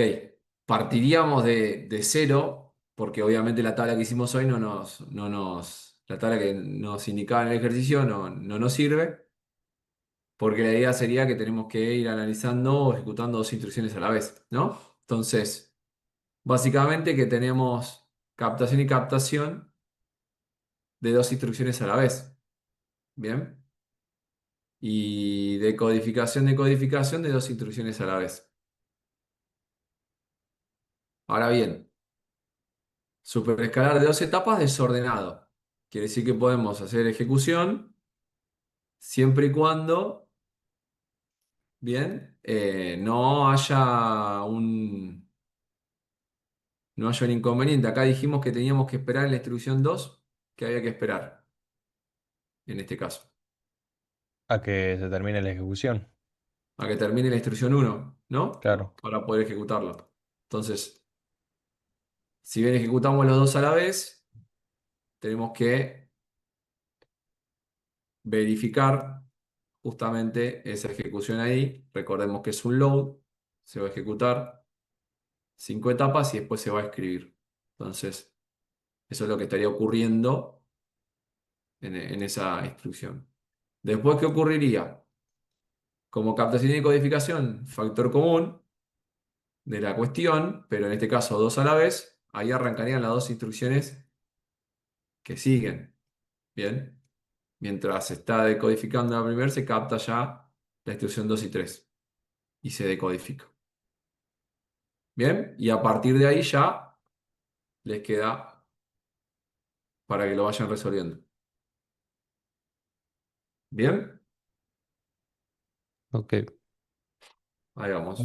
partiríamos de cero, porque obviamente la tabla que hicimos hoy la tabla que nos indicaba en el ejercicio no nos sirve, porque la idea sería que tenemos que ir analizando o ejecutando 2 instrucciones a la vez, ¿no? Entonces, básicamente que tenemos captación y captación de 2 instrucciones a la vez, ¿bien? Y decodificación de 2 instrucciones a la vez. Ahora bien, superescalar de 2 etapas desordenado. Quiere decir que podemos hacer ejecución siempre y cuando, bien, no haya un inconveniente. Acá dijimos que teníamos que esperar en la instrucción 2 que había que esperar, en este caso, A que se termine la ejecución. a que termine la instrucción 1, ¿no? Claro. Para poder ejecutarlo. Entonces, si bien ejecutamos los dos a la vez, tenemos que verificar justamente esa ejecución ahí. Recordemos que es un load, se va a ejecutar 5 etapas y después se va a escribir. Entonces, eso es lo que estaría ocurriendo en esa instrucción. Después, ¿qué ocurriría? Como captación y codificación, factor común de la cuestión, pero en este caso dos a la vez, ahí arrancarían las 2 instrucciones que siguen. Bien, mientras se está decodificando la primera, se capta ya la instrucción 2 y 3 y se decodifica. Bien, y a partir de ahí ya les queda para que lo vayan resolviendo. Bien, Ok. ahí vamos.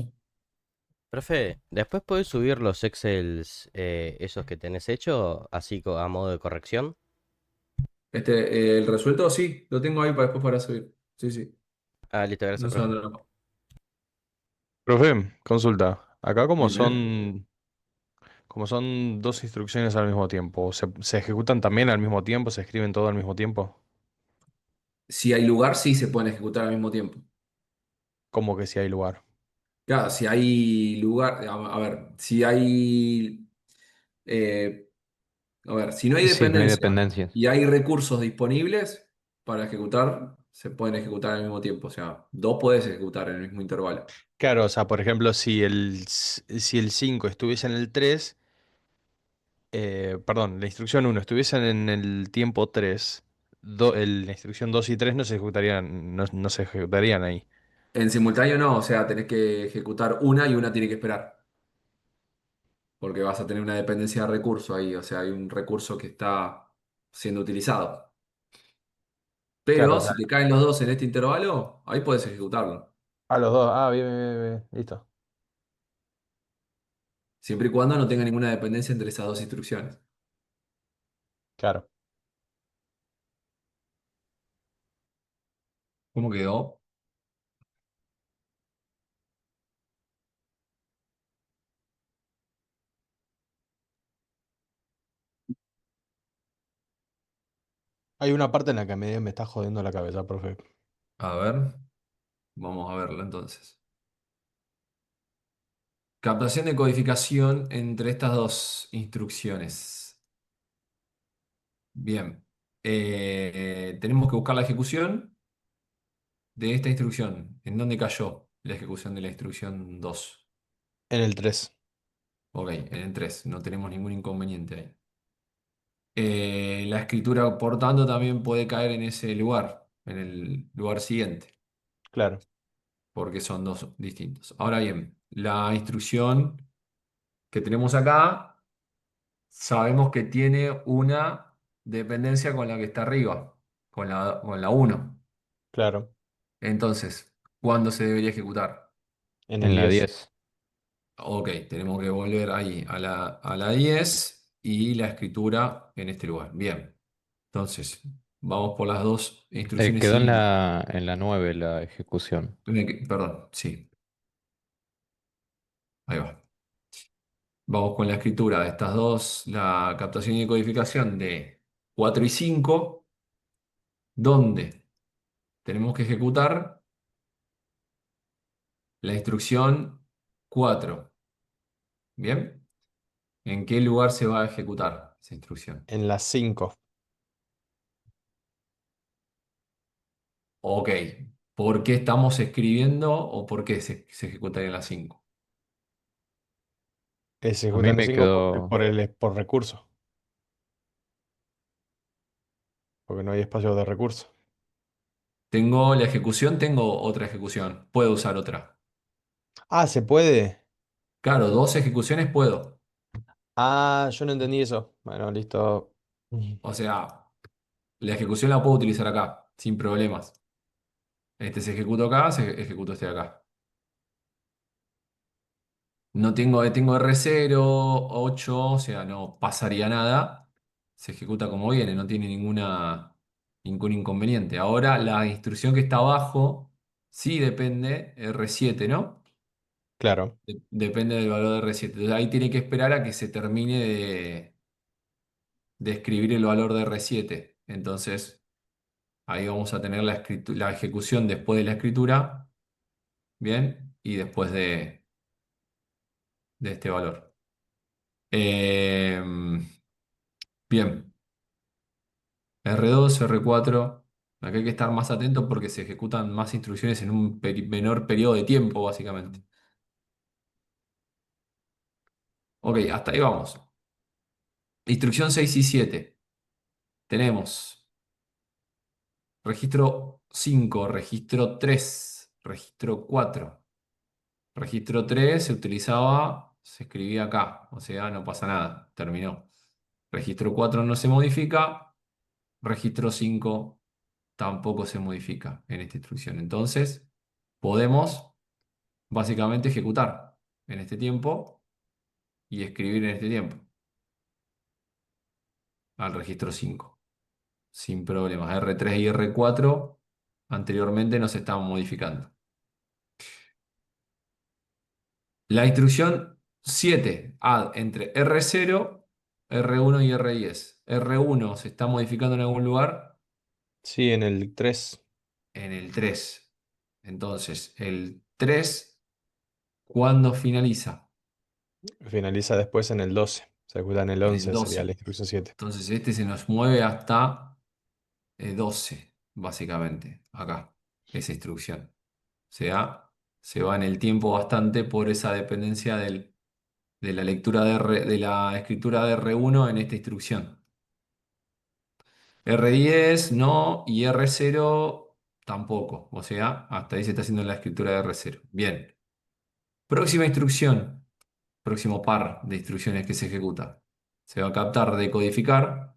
Profe, ¿después podés subir los Excels esos que tenés hecho, así a modo de corrección? El resuelto sí, lo tengo ahí para después para subir. Sí, sí. Ah, listo, gracias, No sé profe. dónde lo. Profe, consulta. Acá Dime. como son dos instrucciones al mismo tiempo, se ejecutan también al mismo tiempo? ¿Se escriben todo al mismo tiempo? Si hay lugar, sí se pueden ejecutar al mismo tiempo. ¿Cómo que si hay lugar? Claro, si hay lugar, a ver, si hay, eh, a ver, si no hay Sí, no hay dependencia dependencias. y hay recursos disponibles para ejecutar, se pueden ejecutar al mismo tiempo. O sea, dos puedes ejecutar en el mismo intervalo. Claro, o sea, por ejemplo, si el 5 estuviese en el 3, perdón, la instrucción uno estuviese en el tiempo 3, la instrucción 2 y 3 no se ejecutarían, no se ejecutarían ahí. En simultáneo no, o sea, tenés que ejecutar una y una tiene que esperar, porque vas a tener una dependencia de recurso ahí, o sea, hay un recurso que está siendo utilizado. Claro, o Pero sea, si te caen los dos en este intervalo, ahí puedes ejecutarlo, a los dos. Ah, bien, bien, bien, bien, listo. siempre y cuando no tenga ninguna dependencia entre esas dos instrucciones. Claro. ¿Cómo quedó? Hay una parte en la que me está jodiendo la cabeza, profe. A ver, vamos a verlo entonces. Captación de codificación entre estas dos instrucciones. Bien. Tenemos que buscar la ejecución de esta instrucción. ¿En dónde cayó la ejecución de la instrucción 2? En el 3. Ok, en el 3. No tenemos ningún inconveniente ahí. La escritura, por tanto, también puede caer en ese lugar, en el lugar siguiente, Claro, porque son dos distintos. Ahora bien, la instrucción que tenemos acá, sabemos que tiene una dependencia con la que está arriba, con la 1. claro. Entonces, ¿cuándo se debería ejecutar? En el En la 10. 10. Ok, tenemos que volver ahí a la 10 y la escritura en este lugar. Bien, entonces, vamos por las dos instrucciones Quedó siguientes. en la 9 la ejecución. Perdón, sí, ahí va. Vamos con la escritura de estas dos, la captación y codificación de 4 y 5, donde tenemos que ejecutar la instrucción 4. ¿Bien? ¿En qué lugar se va a ejecutar esa instrucción? En las 5. Ok, ¿por qué estamos escribiendo o por qué se ejecuta en la 5? Se A mí ejecutan las me 5 quedó. por recurso, porque no hay espacio de recurso. Tengo la ejecución, tengo otra ejecución, puedo usar otra. Ah, ¿se puede? Claro, dos ejecuciones puedo. Ah, yo no entendí eso. Bueno, listo. O sea, la ejecución la puedo utilizar acá, sin problemas. Este se ejecuta acá, se ejecuta este de acá. No tengo R0, 8, o sea, no pasaría nada. Se ejecuta como viene, no tiene ningún inconveniente. Ahora, la instrucción que está abajo sí depende R7, ¿no? Claro, Depende del valor de R7. Entonces ahí tiene que esperar a que se termine de escribir el valor de R7. Entonces, ahí vamos a tener la ejecución después de la escritura, ¿bien? Y después de este valor. Em, Bien. R2, R4. Acá hay que estar más atento porque se ejecutan más instrucciones en un menor periodo de tiempo, básicamente. Ok, hasta ahí vamos. Instrucción 6 y 7. Tenemos registro 5, registro 3, registro 4. Registro 3 se utilizaba, se escribía acá, o sea, no pasa nada, terminó. Registro 4 no se modifica, registro 5 tampoco se modifica en esta instrucción. Entonces, podemos básicamente ejecutar. en este tiempo y escribir en este tiempo, al registro 5 sin problemas. R3 y R4 anteriormente no se estaban modificando. La instrucción 7, add entre R0, R1 y R10. R1 se está modificando en algún lugar Sí, en el 3 en el 3. Entonces, el 3, ¿cuándo finaliza? finaliza después en el 12. Se ejecuta en el En el 11, sería la 12. instrucción 7. Entonces, este se nos mueve hasta 12, básicamente, acá, esa instrucción. O sea, se va en el tiempo bastante por esa dependencia de la lectura de la escritura de R1 en esta instrucción. R10 no y R0 tampoco. O sea, hasta ahí se está haciendo la escritura de R0. Bien. Próxima instrucción. Próximo par de instrucciones que se ejecuta. Se va a captar, decodificar.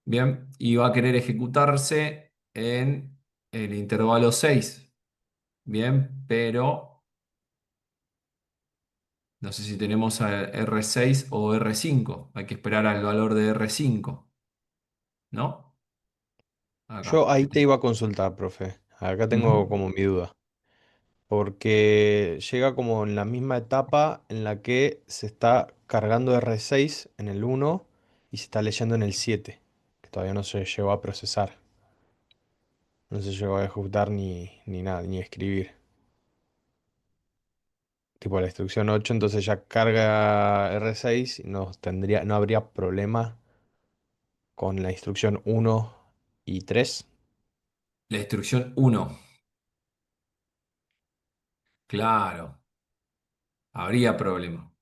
Bien. Y va a querer ejecutarse en el intervalo 6. Bien. Pero no sé si tenemos a R6 o R5. Hay que esperar al valor de R5. ¿No? Yo Acá. ahí te iba a consultar, profe. Acá tengo Ujú. como mi duda. Porque llega como en la misma etapa en la que se está cargando R6 en el 1 y se está leyendo en el 7, que todavía no se llegó a procesar. No se llegó a ejecutar ni nada, ni escribir. Tipo la instrucción 8, entonces ya carga R6 y no habría problema con la instrucción 1 y 3. La instrucción 1. Claro. Habría problema,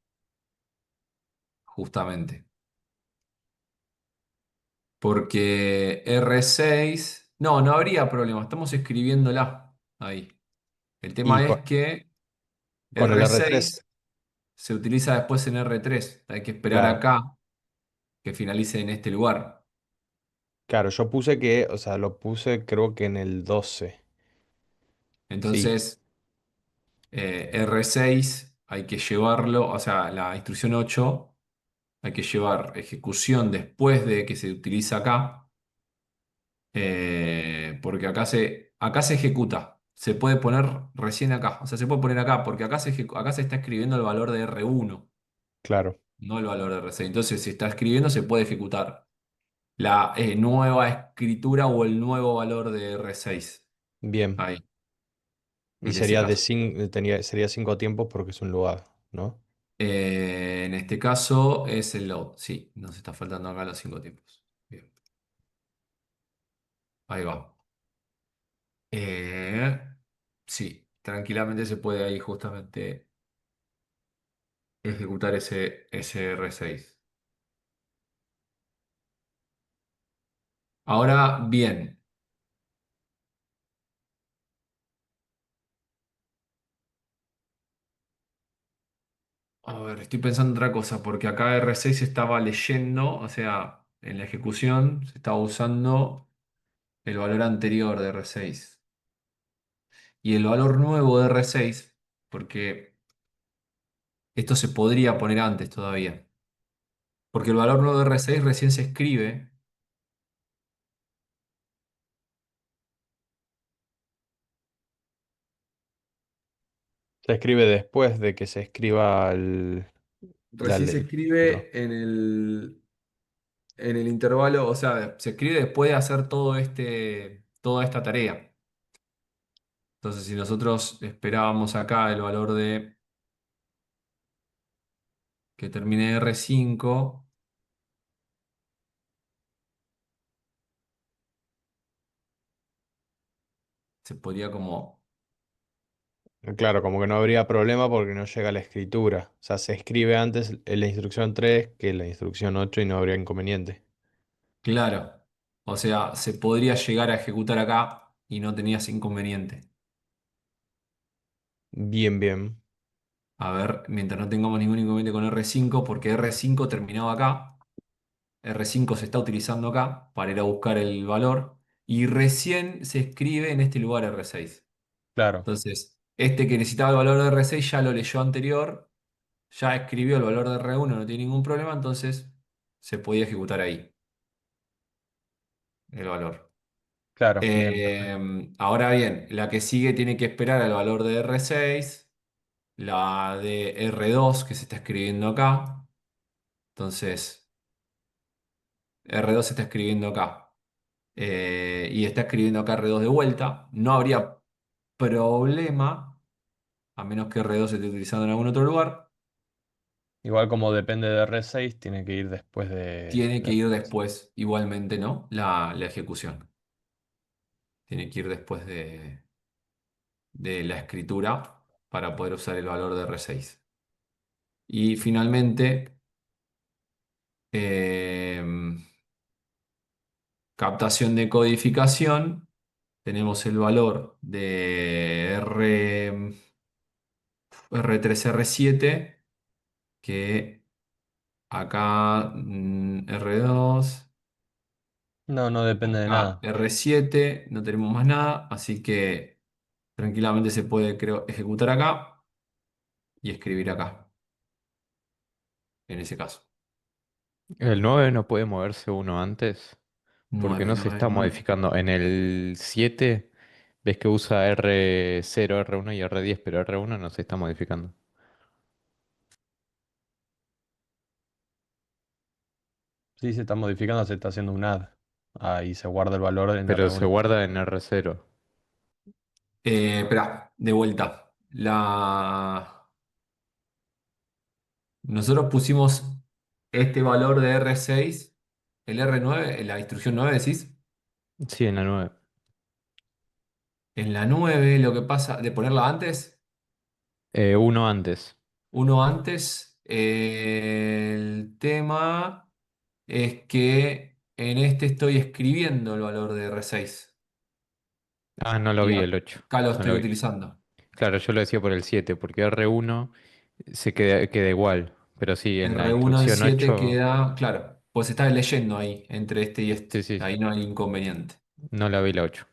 justamente. Porque R6, no, no habría problema, estamos escribiéndola ahí. El Y tema es que con el R3, R6 se utiliza después en R3. Hay que esperar claro. acá que finalice en este lugar. Claro, yo puse que, o sea, lo puse creo que en el 12. Sí, Entonces, R6 hay que llevarlo, o sea, la instrucción 8 hay que llevar ejecución después de que se utiliza acá. Porque acá se ejecuta. Se puede poner recién acá. O sea, se puede poner acá, porque acá se está escribiendo el valor de R1, claro. no el valor de R6. Entonces, si está escribiendo, se puede ejecutar la nueva escritura o el nuevo valor de R6. Bien. Ahí, Y en ese sería caso. sería 5 tiempos porque es un lugar, ¿no? En este caso es el load. Sí, nos está faltando acá los 5 tiempos. Bien, ahí va. Eh, sí, tranquilamente se puede ahí justamente ejecutar ese R6. Ahora bien, a ver, estoy pensando otra cosa, porque acá R6 se estaba leyendo, o sea, en la ejecución se estaba usando el valor anterior de R6. Y el valor nuevo de R6, porque esto se podría poner antes todavía, porque el valor nuevo de R6 recién se escribe, Se escribe después de que se escriba recién se el otro. escribe en el intervalo, o sea, se escribe después de hacer toda esta tarea. Entonces, si nosotros esperábamos acá el valor de que termine R5, se podría como, Claro, como que no habría problema porque no llega la escritura. O sea, se escribe antes en la instrucción 3 que en la instrucción 8 y no habría inconveniente. claro, o sea, se podría llegar a ejecutar acá y no tenías inconveniente. Bien, bien. A ver, mientras no tengamos ningún inconveniente con R5, porque R5 terminaba acá, R5 se está utilizando acá para ir a buscar el valor y recién se escribe en este lugar R6. Claro. Entonces, este que necesitaba el valor de R6 ya lo leyó anterior ya escribió el valor de R1, no tiene ningún problema, entonces se podía ejecutar ahí el valor. Claro, bien, perfecto. Ahora bien, la que sigue tiene que esperar al valor de R6, la de R2 que se está escribiendo acá. Entonces, R2 se está escribiendo acá. Y está escribiendo acá R2 de vuelta. No habría problema, a menos que R2 se esté utilizando en algún otro lugar. Igual como depende de R6, tiene que ir después Tiene de que ir R6. después, igualmente, ¿no? La ejecución. Tiene que ir después de la escritura para poder usar el valor de R6. Y finalmente, em, captación de codificación. Tenemos el valor de R3, R7, que acá R2, No, no depende de acá nada. R7, no tenemos más nada, así que tranquilamente se puede, creo, ejecutar acá y escribir acá, en ese caso. El 9 no puede moverse uno antes, porque 9 no se 9 está 9. modificando. En el 7 ves que usa R0, R1 y R10, pero R1 no se está modificando. Sí, se está modificando, se está haciendo un add. Ahí se guarda el valor en Pero se R1. guarda en R0. Espera, de vuelta. Nosotros pusimos este valor de R6, el R9, en la instrucción 9 decís. Sí, en la 9. En la 9 lo que pasa, de ponerla antes, Uno antes. uno antes, el tema es que en este estoy escribiendo el valor de R6 Ah, no lo y vi el 8. acá lo No estoy lo vi. utilizando. Claro, yo lo decía por el 7, porque R1 queda igual. Pero sí, en la R1 y instrucción 7 8, queda, claro, pues está leyendo ahí, entre este y este. sí, sí, Ahí no hay inconveniente, no la vi la 8.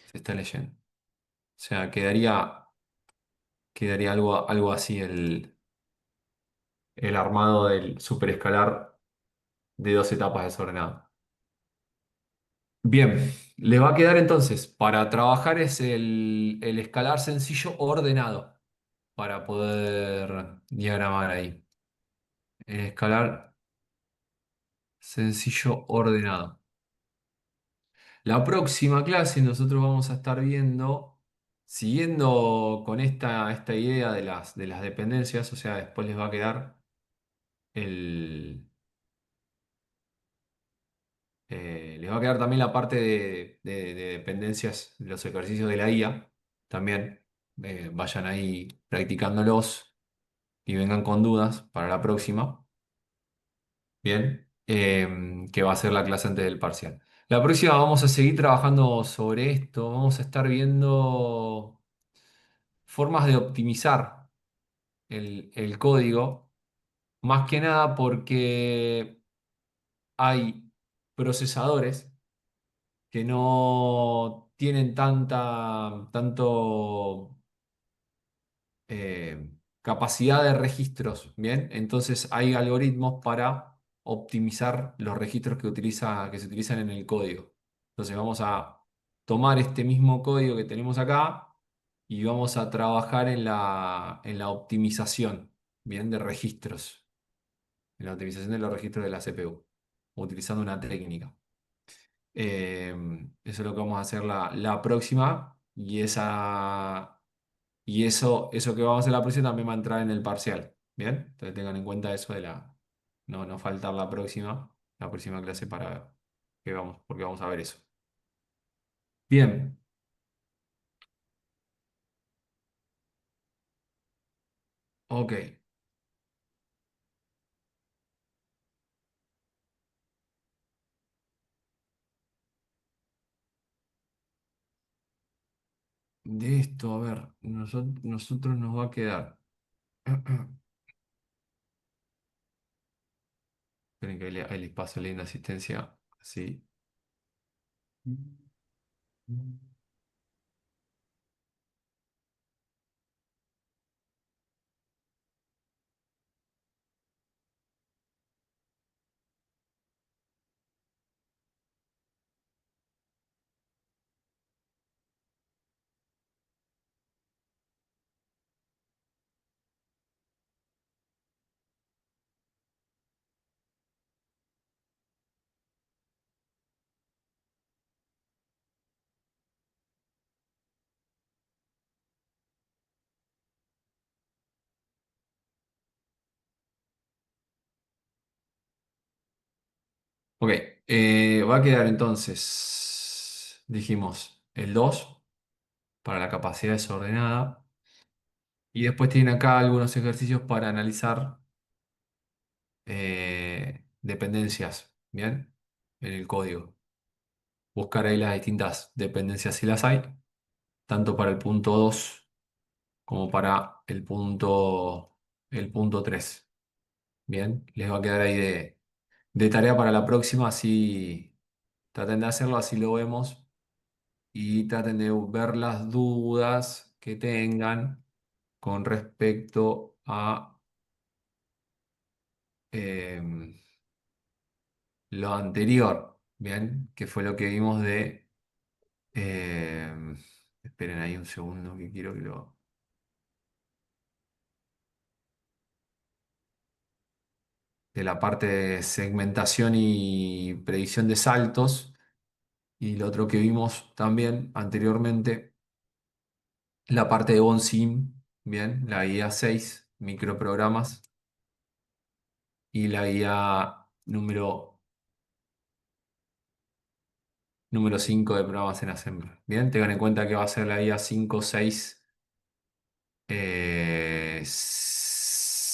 se está leyendo. O sea, quedaría algo así el armado del superescalar de dos etapas desordenado. Bien, le va a quedar entonces, para trabajar es el escalar sencillo ordenado, para poder diagramar ahí. El escalar sencillo ordenado. La próxima clase nosotros vamos a estar viendo, siguiendo con esta idea de las dependencias, o sea, después les va a quedar el, les va a quedar también la parte de dependencias, los ejercicios de la IA, también. Vayan ahí practicándolos y vengan con dudas para la próxima. Bien, que va a ser la clase antes del parcial. La próxima vamos a seguir trabajando sobre esto, vamos a estar viendo formas de optimizar el código, más que nada porque hay procesadores que no tienen tanto capacidad de registros, ¿bien? Entonces hay algoritmos para optimizar los registros que se utilizan en el código. Entonces vamos a tomar este mismo código que tenemos acá y vamos a trabajar en la optimización, ¿bien? De registros, en la optimización de los registros de la CPU, utilizando una técnica. Eso es lo que vamos a hacer la próxima y eso que vamos a hacer la próxima también va a entrar en el parcial. ¿Bien? Entonces tengan en cuenta eso de no faltar la próxima clase para que vamos, porque vamos a ver eso. Bien, ok. De esto, a ver, nosotros nos va a quedar. Esperen que ahí les paso leyendo asistencia. Así. Ok, va a quedar entonces, dijimos, el 2 para la capacidad desordenada. Y después tienen acá algunos ejercicios para analizar dependencias, ¿bien? En el código. Buscar ahí las distintas dependencias si las hay, tanto para el punto 2 como para el punto 3. Bien, les va a quedar ahí de tarea para la próxima, así traten de hacerlo, así lo vemos y traten de ver las dudas que tengan con respecto a em, lo anterior, ¿bien? Que fue lo que vimos de... em, esperen ahí un segundo que quiero que lo... De la parte de segmentación y predicción de saltos. Y lo otro que vimos también anteriormente, la parte de OnSIM, bien, la guía 6 microprogramas, y la guía número 5 de programas en Assembler. Bien, tengan en cuenta que va a ser la guía 5 6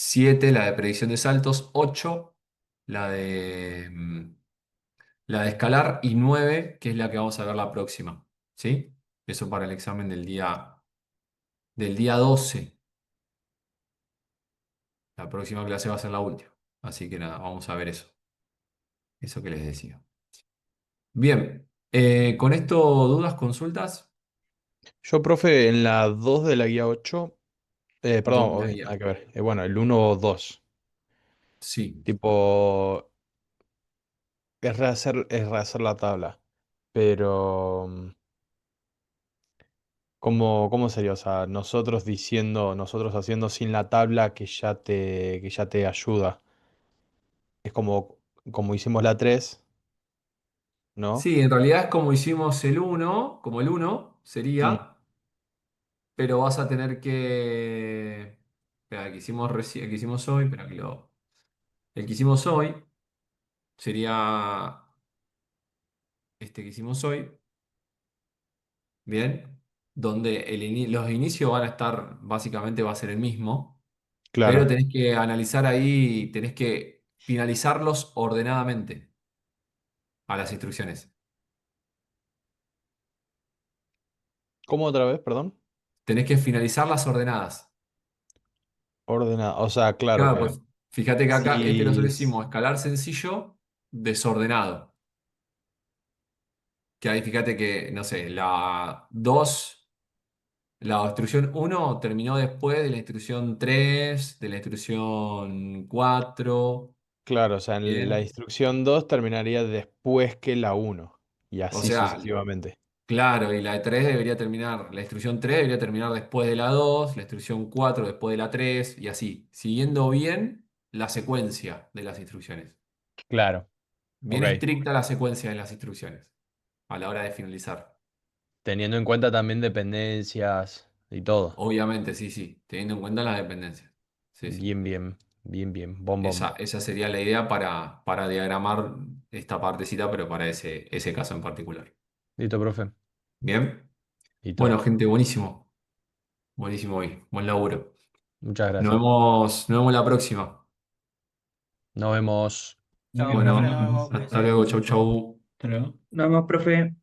7 la de predicción de saltos, 8 la de escalar, y 9 que es la que vamos a ver la próxima. ¿Sí? Eso para el examen del día 12. La próxima clase va a ser la última. Así que nada, vamos a ver eso. Eso que les decía. Bien, con esto, ¿dudas, consultas? Yo, profe, en la 2 de la guía 8, perdón, ¿Dónde había? nada que ver. Bueno, el 1 o 2. Sí. Tipo, es rehacer la tabla. Pero, ¿cómo sería? O sea, nosotros haciendo sin la tabla que ya te ayuda. Es como hicimos la 3, ¿no? Sí, en realidad es como hicimos como el uno Mm, sería, pero vas a tener que... Espera, el que hicimos el que hicimos hoy, espera que lo... El que hicimos hoy sería este que hicimos hoy, ¿bien? Donde los inicios van a estar, básicamente va a ser el mismo, pero claro. tenés que analizar ahí, tenés que finalizarlos ordenadamente a las instrucciones. ¿Cómo otra vez, perdón? Tenés que finalizarlas ordenadas. Ordenada. O sea, claro Claro, que pues fíjate que acá nosotros si, hicimos escalar sencillo, desordenado. Que ahí fíjate que, no sé, la instrucción uno terminó después de la instrucción 3 de la instrucción 4. claro, o sea, en la Bien. instrucción 2 terminaría después que la uno y O así sea, sucesivamente. claro, y la de 3 debería terminar, la instrucción 3 debería terminar después de la 2, la instrucción 4 después de la 3 y así, siguiendo bien la secuencia de las instrucciones. Claro, Bien ok. estricta la secuencia de las instrucciones a la hora de finalizar. Teniendo en cuenta también dependencias y todo. Obviamente, sí, sí, teniendo en cuenta las dependencias. Sí, sí. Bien, bien, bien, bien. Bom, Esa, bom. esa sería la idea para diagramar esta partecita, pero para ese caso en particular. Listo, profe. Bien. Bueno, Listo. gente, buenísimo. Buenísimo hoy. Buen laburo. Muchas Nos gracias. vemos, nos vemos la próxima. Nos vemos. Nos Chao, vemos, profe, nos nos Bueno, vemos, vemos. hasta cuídense. luego. Chau, chau. Hasta luego. Nos vemos, profe.